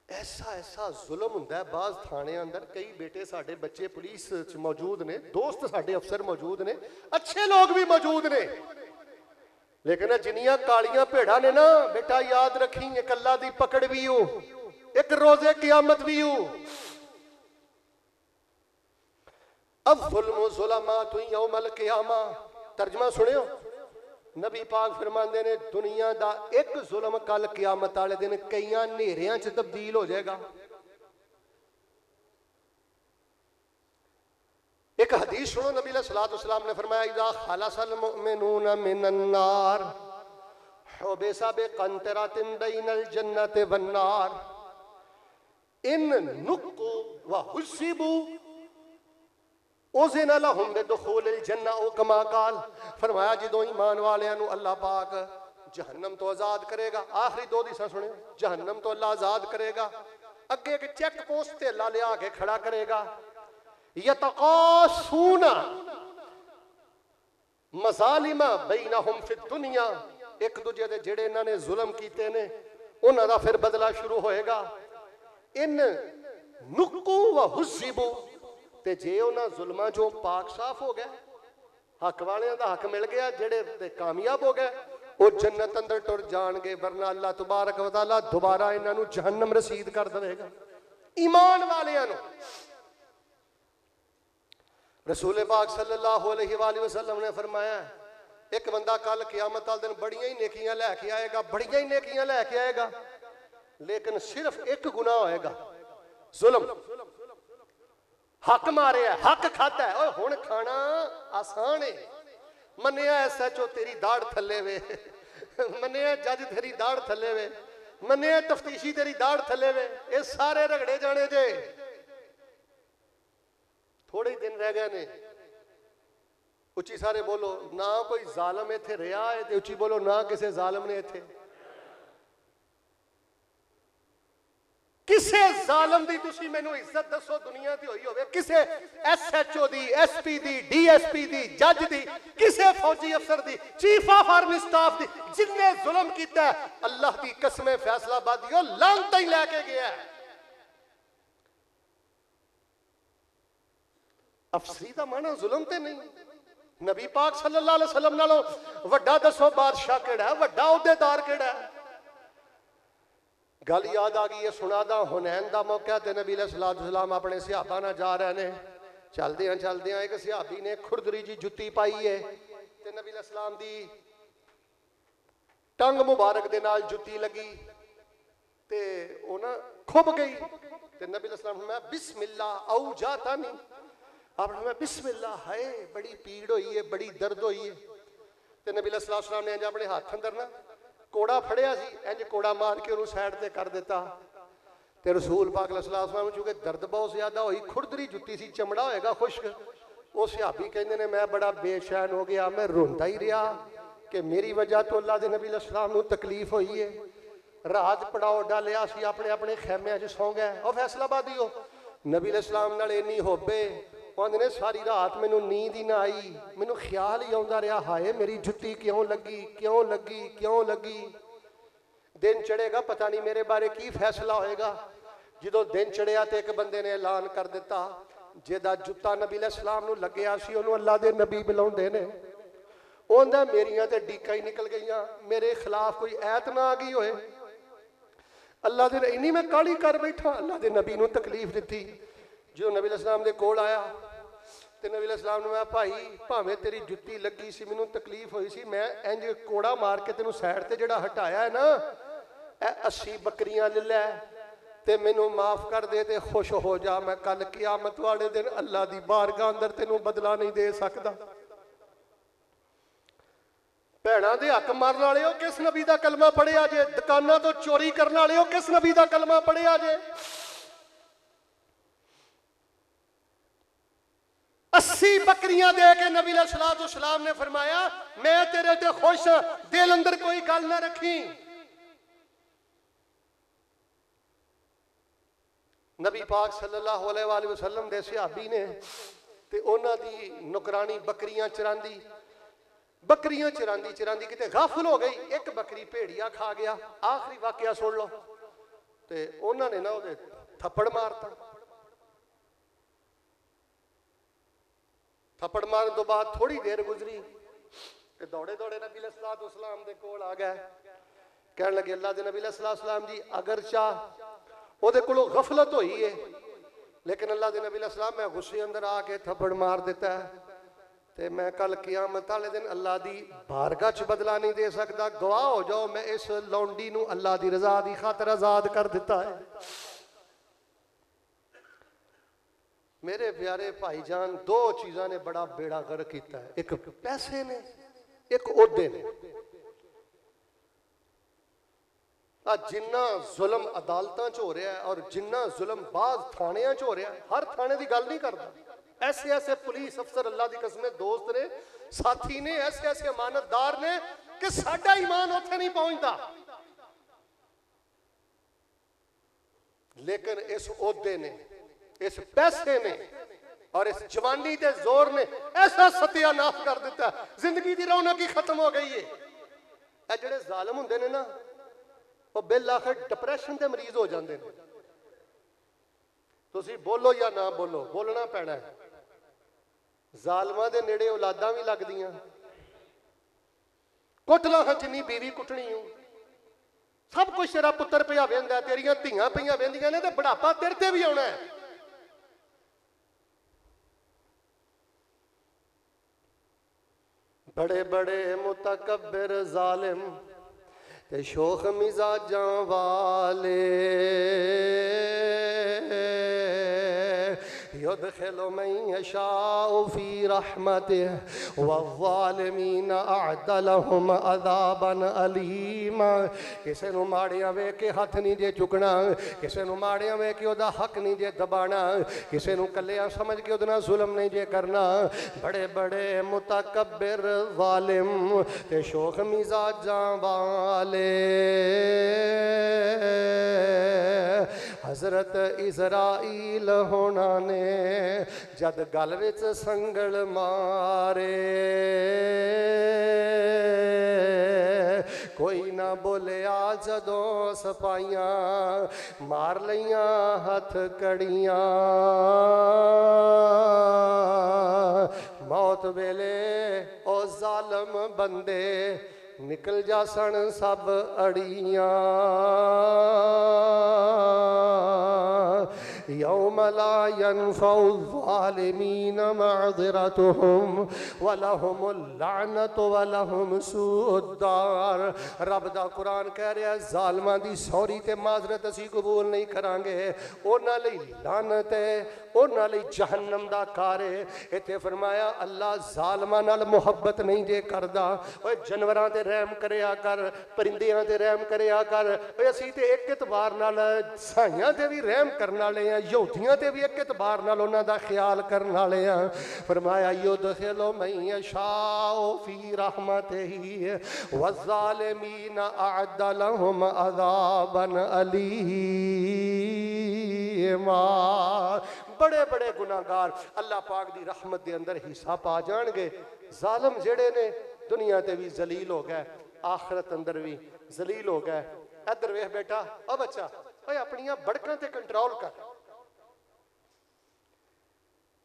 ऐसा ऐसा जुल्म हुंदा है बाज़ थाने अंदर। कई बेटे साडे बच्चे पुलिस च मौजूद ने, दोस्त साडे अफसर मौजूद ने, अच्छे लोग भी मौजूद ने, लेकिन जिन्नियां कालियां भेड़ां ने ना बेटा याद रखी, एक अल्लाह दी पकड़ भी हो, एक रोजे क़यामत भी हो। अब जुल्म जुलमात यौमल क़यामा, तर्जमा सुनियो, नबी पाक फरमाते ने दुनिया का एक जुल्म कल क़यामत वाले दिन कई नेरियां च तब्दील हो जाएगा। एक हदीस सुनो, नबी सल्लल्लाहु अलैहि वसल्लम ने फरमाया इज़ा खलसल मुमिनून मिनन नार हुबिसा बिक़ंतरतिन बैनल जन्नति वन नार इन नुक्कू व हुसिबू उज़िन लहुम बिदुखूलिल जन्नह ओ कमा काल। फरमाया जो ईमान वालियां नूं अल्लाह पाक जहन्नम तो आज़ाद करेगा, आखिरी 2 दिशा सुनियो, जहन्नम तो अल्लाह आज़ाद करेगा, अगे एक चेक पोस्ट ते अल्लाह लिया के खड़ा करेगा। यतकासूना मज़ालिमा बैनहुम फिद दुनिया, एक दूजे दे जेड़े इन्हां ने जुल्म कीते ने उन्हां दा फिर बदला शुरू होएगा। इन नुक्कू व हुसिबू, ते जे उन्हां जुल्मां जो पाक साफ हो गया, हक वालियां दा हक मिल गया, जेड़े ते कामयाब हो गए वो जन्नत अंदर टुर जाणगे, वरना अल्लाह तबारक व तआला दोबारा इन्हां नूं जहन्नम रसीद कर देगा। ईमान वालियां नूं रसूल पाक सल्लल्लाहु अलैहि वसल्लम ने फरमाया एक बंदा कल क़यामत वाले दिन बड़ियां ही नेकियां लैके आएगा, बड़ियां ही नेकियां लैके आएगा, लेकिन सिर्फ एक गुनाह होएगा, जुल्म, हक मारे, हक खाता है। और हुण खाना आसान है, मन्निया SHO तेरी दाड़ थले वे, मन्निया जज तेरी दाड़ थले वे, मन्निया तफ्तीशी तेरी दाड़ थले वे, ये सारे रगड़े जाने जे। थोड़े दिन रह गए ने, उची सारे बोलो ना कोई जालम इत्थे रहा है, ते उची बोलो ना किसी जालम ने इत्थे, किसे जालम दी तुसी मैनू इज्जत दसो दुनिया दी होई होवे, किसे SHO दी, SP दी, DSP दी, जज दी, किसे फौजी अफसर दी, चीफ ऑफ आर्मी स्टाफ दी, जिन्ने जुल्म कीता है अल्लाह दी कसम फैसलाबादी ओ लानत ही लैके गया है। अफसरी का माना जुल्म ते नहीं। नबी पाक सल्लल्लाहु अलैहि वसल्लम नालों वड्डा दसो बादशाह केड़ा है, वड्डा अहुदेदार केड़ा है। गल याद आ गई है, सुनादा हुनैन का मौका ते नबी अलैहिस्सलाम अपने सहाबा नाल जा रहे ने। चलदियां चलदियां एक सहाबी ने खुरदरी जी जुत्ती पाई है ते नबी अलैहिस्सलाम दी टंग मुबारक दे नाल जुत्ती लगी ते ओ ना खुब गई ते नबी अलैहिस्सलाम मैं बिस्मिल्लाह औ जाता नहीं आपने मैं बिस्मिल्लाह है, बड़ी पीड़ हुई है, बड़ी दर्द हुई है। ते नबी अलैहिस्सलाम ने अपने हाथ अंदर ना कोड़ा फड़िया सी, इंज कोड़ा मार के उन्होंने साइड ते कर दिता ते रसूल पाक अलैहिस्सलाम चूंकि दर्द बहुत ज्यादा हुई, खुरदरी जुत्ती सी, चमड़ा होएगा खुश्क। वो सहाबी कहते ने मैं बड़ा बेचैन हो गया, मैं रोंदा ही रहा कि मेरी वजह तो अल्लाह के नबी अलैहिस्सलाम नूं तकलीफ हुई है। रात पड़ाव डालिया सी, अपने अपने खैमिया च सौ गए। और फैसलाबादी हो नबी अलैहिस्सलाम नाल इन्नी होबे ने सारी रात मैनू नींद ही ना आई, मैनू ख्याल ही आता रहा हाय मेरी जुत्ती क्यों लगी क्यों लगी क्यों लगी। दिन चढ़ेगा पता नहीं मेरे बारे की फैसला होएगा। जो दिन चढ़िया तो एक बंदे ने ऐलान कर दिता जिहदा जुत्ता नबी अलैहिस्सलाम नूं लग्या सी उहनूं अल्लाह दे नबी बुलाउंदे ने। उहदा मेरियां ते डीकां ही निकल गईयां, मेरे खिलाफ कोई ऐत ना आ गई होए। अल्लाह दे इन्नी मैं काली कर बैठा, अल्लाह दे नबी नूं तकलीफ दित्ती। जो नबी अलैहिस्सलाम दे कोल आया तो नबी अलैहिस्सलाम ने मैं भाई भावें तेरी जुत्ती लगी सी, मैनूं तकलीफ हुई सी, मैं इंज कोड़ा मार के तेनों साइड ते जिहड़ा हटाया है ना, 80 बकरियां ले लै ते मैनूं माफ कर दे ते खुश हो जा। मैं कल क़यामत वाले दिन अल्लाह दी बारगाह अंदर तेनों बदला नहीं दे सकदा। भैणां दे हक मारन वाले हो किस नबी दा कलमा पढ़िया जे, दुकानां तो चोरी करने वाले हो किस नबी दा कलमा पढ़िया जे। 80 बकरियां दे के नबी अलैहिस्सलाम ने फरमाया मैं तेरे ते खुश हाँ, दिल अंदर कोई गल ना रखी। नबी पाक सल्लल्लाहु अलैहि वसल्लम दे सहाबी ने ते उन्हां दी नुकरानी बकरियां चरांदी चरांदी किते गाफिल हो गई, एक बकरी भेड़िया खा गया। आखिरी वाकया सुन लो ते उन्होंने ना उहदे थप्पड़ मारता। थप्पड़ मारने तो बाद थोड़ी देर गुजरी ते दौड़े दौड़े नबी अलैहिस्सलाम दे कोल आ गए। कहने लगे अल्लाह दे नबी अलैहिस्सलाम जी अगर चाह उहदे कोलों गफलत हुई है, लेकिन अल्लाह दे नबी अलैहिस्सलाम मैं गुस्से अंदर आके थप्पड़ मार दिता है ते मैं कल क़यामत वाले दिन अल्लाह दी बारगाह च बदला नहीं दे सकता। गवाह हो जाओ मैं इस लौंडी नूं अल्लाह दी रज़ा दी खातर आज़ाद कर दिता है। मेरे प्यारे भाईजान दो चीज़ां ने बड़ा बेड़ा गर्क किया है, एक पैसे ने एक ओहदे ने। जिन्ना जुल्म अदालतां च हो रहा है और जिन्ना जुल्म बाज़ थाणियां च हो रहा है, हर थाने की गल नहीं करता। ऐसे ऐसे पुलिस अफसर अल्लाह की कसम दोस्त ने साथी ने ऐसे ऐसे अमानतदार ने कि साडा ईमान उत्थे नहीं पहुंचता। लेकिन इस ओहदे ने इस पैसे ने और इस जवानी के जोर ने ऐसा सत्यानाश कर दिता, जिंदगी की रौनक ही खत्म हो गई है। ये जिहड़े जालिम हुंदे ने ना वो बिल आखिर डिप्रैशन के मरीज हो जाते हैं। तुसी बोलो या ना बोलो, बोलना पैना है। जालमां दे नेड़े औलादां भी लगदियां, कुट ला जिन्नी बीवी कुटनी हूं, सब कुछ तेरा पुत्र पिया वेंदा, तेरियां धीआं पईयां वेंदियां ने ते बुढ़ापा तेरे ते भी आउणा है। बड़े बड़े मुतकब्बिर जालिम ते शोख मिजाजां वाले युदखिलु मन यशाउ फी रहमतिही वज़्ज़ालिमीन अअद्द लहुम अज़ाबन अलीमा। किसी नूं माड़ियां वेख के हथ नहीं जे चुकना, किसी नूं माड़ियां वेख के उहदा हक नहीं जे दबाना, किसी नूं कल्लियां समझ के उहदे नाल जुल्म नहीं जे करना। बड़े बड़े मुतकब्बिर ज़ालिम ते शोख मिजाजां वाले हज़रत इज़राइल होना ने जद गल विच संगल मारे कोई न ना बोलिया जदों सपाइयां मार लियां हथ कड़ियां मौत वेले ओ जालम बंदे निकल जा सन सब अड़ियां यौम ला यनफउ ज़ालिमीन मअज़िरतुहुम वलहुमुल लानतु वलहुम सूउद्दार। रब दा कुरान कह रहा जालिमां दी सौरी ते माजरत असीं कबूल नहीं करांगे, उन्हां लई लानत है, उन्हां लई जहन्नम दा कार है। इत्थे फरमाया अल्लाह जालिमां नाल मुहब्बत नहीं जे करदा। ओए जानवरां ते रहम करया कर, परिंदियां ते रहम करया कर। ओए असीं ते एक एतबार नाल साइयां ते भी रहम करन वाले हैं, यहूदियां ते भी एक एतबार नाल उन्हां दा ख्याल करन वाले हैं। फरमाया युदखिलु मन यशाउ फी रहमतिही वज़्ज़ालिमीन अअद्द लहुम अज़ाबन अलीमा। बड़े बड़े गुनाहगार अल्लाह पाक दी रहमत दे अंदर हिस्सा पा जाणगे। जालिम जेड़े ने दुनिया ते भी जलील हो गए, आखिरत अंदर भी जलील हो गए। इधर वेख बेटा, ओ बच्चा, ओए अपनियां बड़कां ते कंट्रोल कर।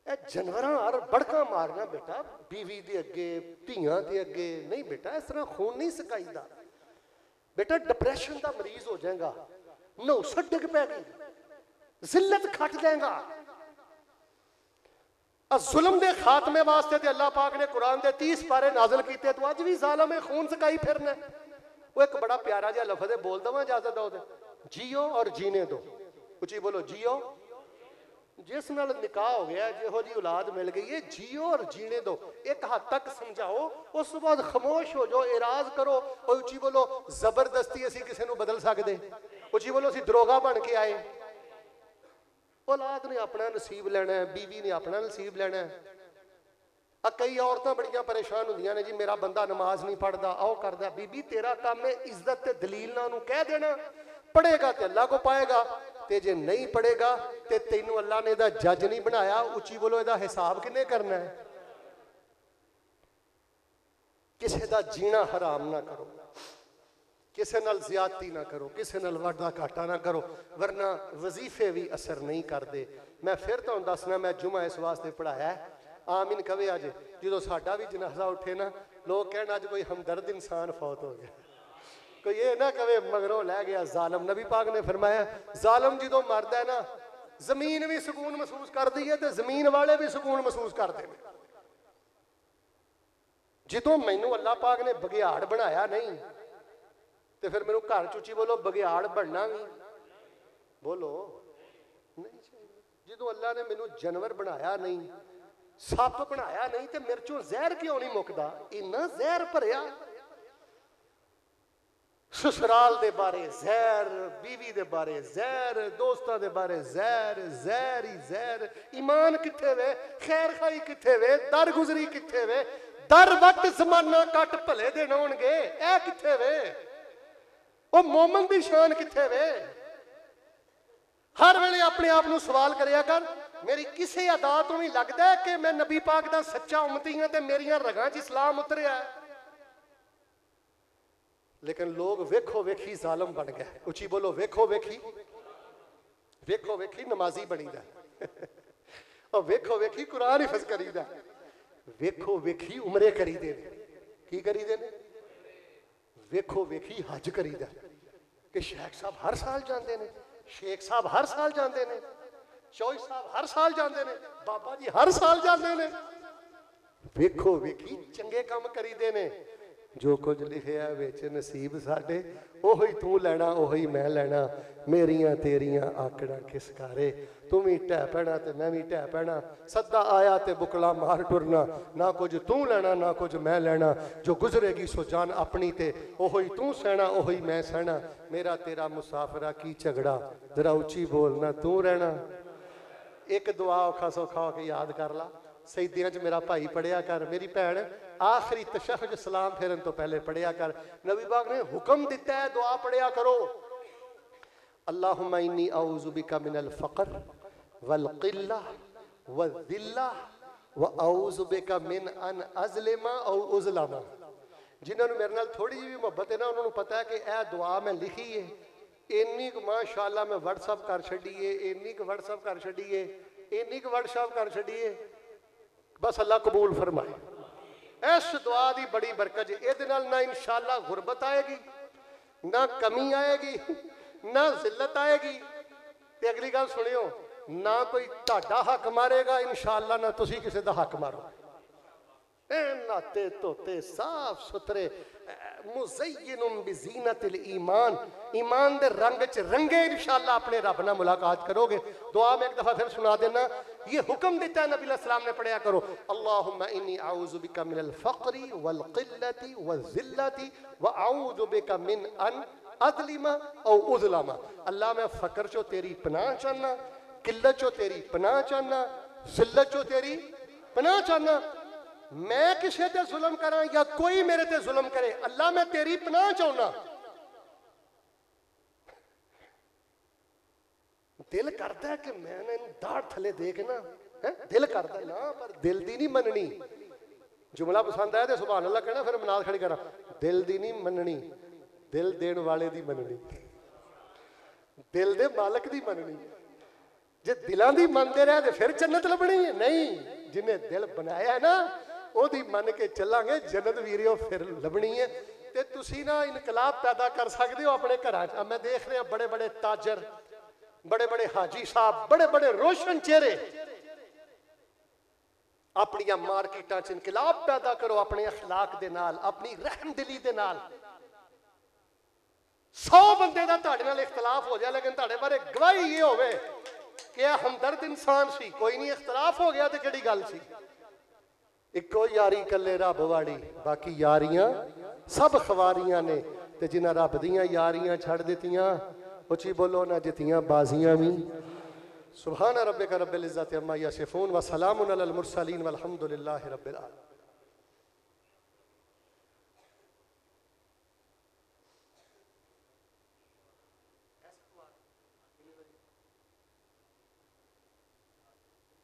ए जानवरां और बड़कां मारना बेटा बीवी दे अगे, धियां दे अगे नहीं बेटा, इस तरह खून नहीं सकाईदा बेटा। डिप्रेशन का मरीज हो जाएगा, नौसत डिग पैगी, जिल्लत खट जाएगा। जुल्म के खात्मे वास्ते ते अल्लाह पाक ने कुरान के 30 पारे नाजल किए, तो अज भी जालिम है खून सकाई फिरना। वो एक बड़ा प्यारा जिहा लफ्ज़ है, बोल दवा इजाजत दो, जियो और जीने दो। उची बोलो जियो। जिस नाल निकाह हो गया, जिहो जी औलाद मिल गई है, जियो और जीने दो। एक हद तक समझाओ, उस बाद खामोश हो जाओ, एराज करो। और उची बोलो जबरदस्ती असी किसी को बदल सकते। उची बोलो असी दरोगा बन के आए। औलाद ने अपना नसीब लेना है, बीवी ने अपना नसीब लेना है। कई औरतां बड़ियां परेशान होंदियां ने जी मेरा बंदा नमाज नहीं पढ़ता, आओ करदा। बीबी तेरा काम है इज्जत ते दलील ना उन्होंने कह देना। पढ़ेगा तो अल्लाह को पाएगा, ते जे नहीं पढ़ेगा तो तेनू अल्लाह ने इहदा जज नहीं बनाया। उची बोलो इहदा हिसाब किने करना है। किसी का जीना हराम ना करो, किसी नाल ज्यादती ना करो, किसी नाल वादा घाटा ना करो, वरना वजीफे भी असर नहीं करते। मैं फिर तुहानू दसना, मैं जुमा इस वास्ते पढ़ाया है। आमीन कवे अज जो साडा भी जनाजा उठे ना, लोग कहना अज कोई हमदर्द इंसान फौत हो गया। कोई ये ना कवे मगरों लै गया जालिम। नबी पाक ने फरमाया जालिम जो मरदा है ना, जमीन भी सुकून महसूस करती है तो जमीन वाले भी सुकून महसूस करते हैं। जो मैनू अल्लाह पाक ने बघियाड़ बनाया नहीं, तो फिर मेरे घर चुची बोलो बघियाड़ बनना भी बोलो नहीं चाहिए। जो अल्लाह ने मैनू जानवर बनाया नहीं, सप बनाया नहीं, तो मेरे चों जहर क्यों नहीं मुकदा। इन्ना जहर भरिया, ससुराल दे बारे जहर, बीवी दे बारे जहर, दोस्तों दे बारे जहर, जहर ही जहर। ईमान किथे वे, खैर खाई किथे वे, दर गुजरी किथे वे, दर वक्त जमाना कट भले दिन होणगे, ऐ किथे वे। वो मोमन की शान किथे वे। हर वेले अपने आप को सवाल करिया कर, मेरी किसी अदा तो नहीं लगता है कि मैं नबी पाक का सच्चा उम्मती हाँ, तो मेरिया रगां च इस्लाम उतरिया। लेकिन लोग वेखो वेखी जालिम बन गए। उची बोलो वेखो वेखी, वेखो वेखी नमाजी बनी दा और वेखो वेखी कुरान हिफज करी दा, वेखो वेखी उमरे करी दे। की करी दे ने? वेखो वेखी हज करी दा कि शेख साहब हर साल जाते हैं, शेख साहब हर साल जाते हैं, चौधरी साहब हर साल जाते हैं, बाबा जी हर साल जाते हैं। वेखो वेखी चंगे काम करी दे ने। जो कुछ लिखिया विच नसीब साडे, ओही तू लैना ओही मैं लैना। मेरियां तेरियां आकड़ा किस कारे, तू भी ढह पैना ते मैं भी ढह पैना। सदा आया ते बुकला मार टुरना, ना कुछ तू लैना ना कुछ मैं लैना। जो गुजरेगी सो जान अपनी ते, ओही तू सहना ओही मैं सहना। मेरा तेरा मुसाफरा की झगड़ा, जरा उची बोलना तू रहना। एक दुआ औखा सौखा होके याद कर ला, सईदियां च मेरा भाई पढ़िया कर, मेरी भैन आखिरी तशहहुद सलाम फेरन तो पहले पढ़िया कर। नबी पाक ने हुक्म दिता है दुआ पढ़िया करो, अल्लाहुम्मा इन्नी औज़ु बिका मिनल फ़क़्र वल क़िल्ला वज़्ज़िल्ला व औज़ु बिका मिन अन अज़लिमा औ उज़लमा। जिन्होंने मेरे नाल थोड़ी जी भी मुहब्बत है ना, उन्होंने पता है कि यह दुआ मैं लिखी है, इन्नी क माशाअल्लाह मैं व्हाट्सअप कर छड़ीए, इन्नी क व्हाट्सअप कर छड़ीए, इन्नी क व्हाट्सअप कर छड़ीए। बस अल्लाह कबूल फरमाए। इस दुआ की बड़ी बरकत है। ये ना इंशाअल्लाह गुरबत आएगी, ना कमी आएगी, ना जिल्लत आएगी। ते अगली गल सुनियो, ना कोई तुहाडा हक मारेगा इंशाअल्लाह, ना तुसी किसी दा हक मारो। नाते धोते साफ सुथरे मुज़य्यनुम बिज़ीनतिल ईमान, ईमान दे रंग च रंगे इंशाअल्लाह अपने रब नाल मुलाकात करोगे। दुआ में एक दफा फिर सुना देना, ये हुक्म देता है नबी सलाम ने, पढ़िया करो, अल्लाहुम्मा इन्नी आऊज़ु बिका मिनल फ़क़्रि वल क़िल्लति वल ज़िल्लति व आऊज़ु बिका मिन अन अज़लिमा औ उज़लमा। अल्लाह मैं फ़क्र चो तेरी पनाह चाहना, किल्लत चो तेरी पनाह चाहना, ज़िल्लत चो तेरी पनाह चाहना। मैं किसी ते जुल्म करा या कोई मेरे ते जुल्म करे, अल्लाह मैं तेरी पनाह चाहना। दिल करता है कि मैंने दाढ़ थले दे के ना, दिल करता है ना, पर दिल दी नहीं मननी। जुमला पसंद आया तो सुभान अल्लाह कहना, फिर मनाद खड़ी करा, दिल दी नहीं मननी, दिल देने वाले दी मननी, दिल दे मालक दी मननी। जे दिलों दी मनते रहे तो फिर जन्नत लभनी है? नहीं, जिन्हें दिल बनाया है ना ओदी मन के चलांगे, जन्नत वीरियो फिर लभनी है। ते तुसी ना इनकलाब पैदा कर सकते हो अपने घरां च। मैं देख रहा बड़े बड़े ताजर, बड़े बड़े हाजी साहब, बड़े बड़े रोशन चेहरे, अपनी मार्केटां च इनकलाब पैदा करो अपने अखलाक दे नाल, अपनी रहमदिली दे नाल। 100 बंदे दा तुहाडे नाल इख्तलाफ हो जाए, लेकिन तुहाडे बारे गवाही ये होवे कि यह हमदर्द इंसान सी, कोई नहीं इख्तलाफ हो गया तो किहड़ी गल सी। इको यारी कल्ले रब वाली, बाकी यारियां सब खवारियां ने। ते जिन्हां रब दियां यारियां छड़ दित्तियां, उची बोलो ना जित्तियां बाजियां भी। सुभान रब्बिका रब्बिल इज्जति अम्मा यसिफून व सलामुन अलल मुरसलीन वल्हम्दुलिल्लाहि रब्बिल आलमीन।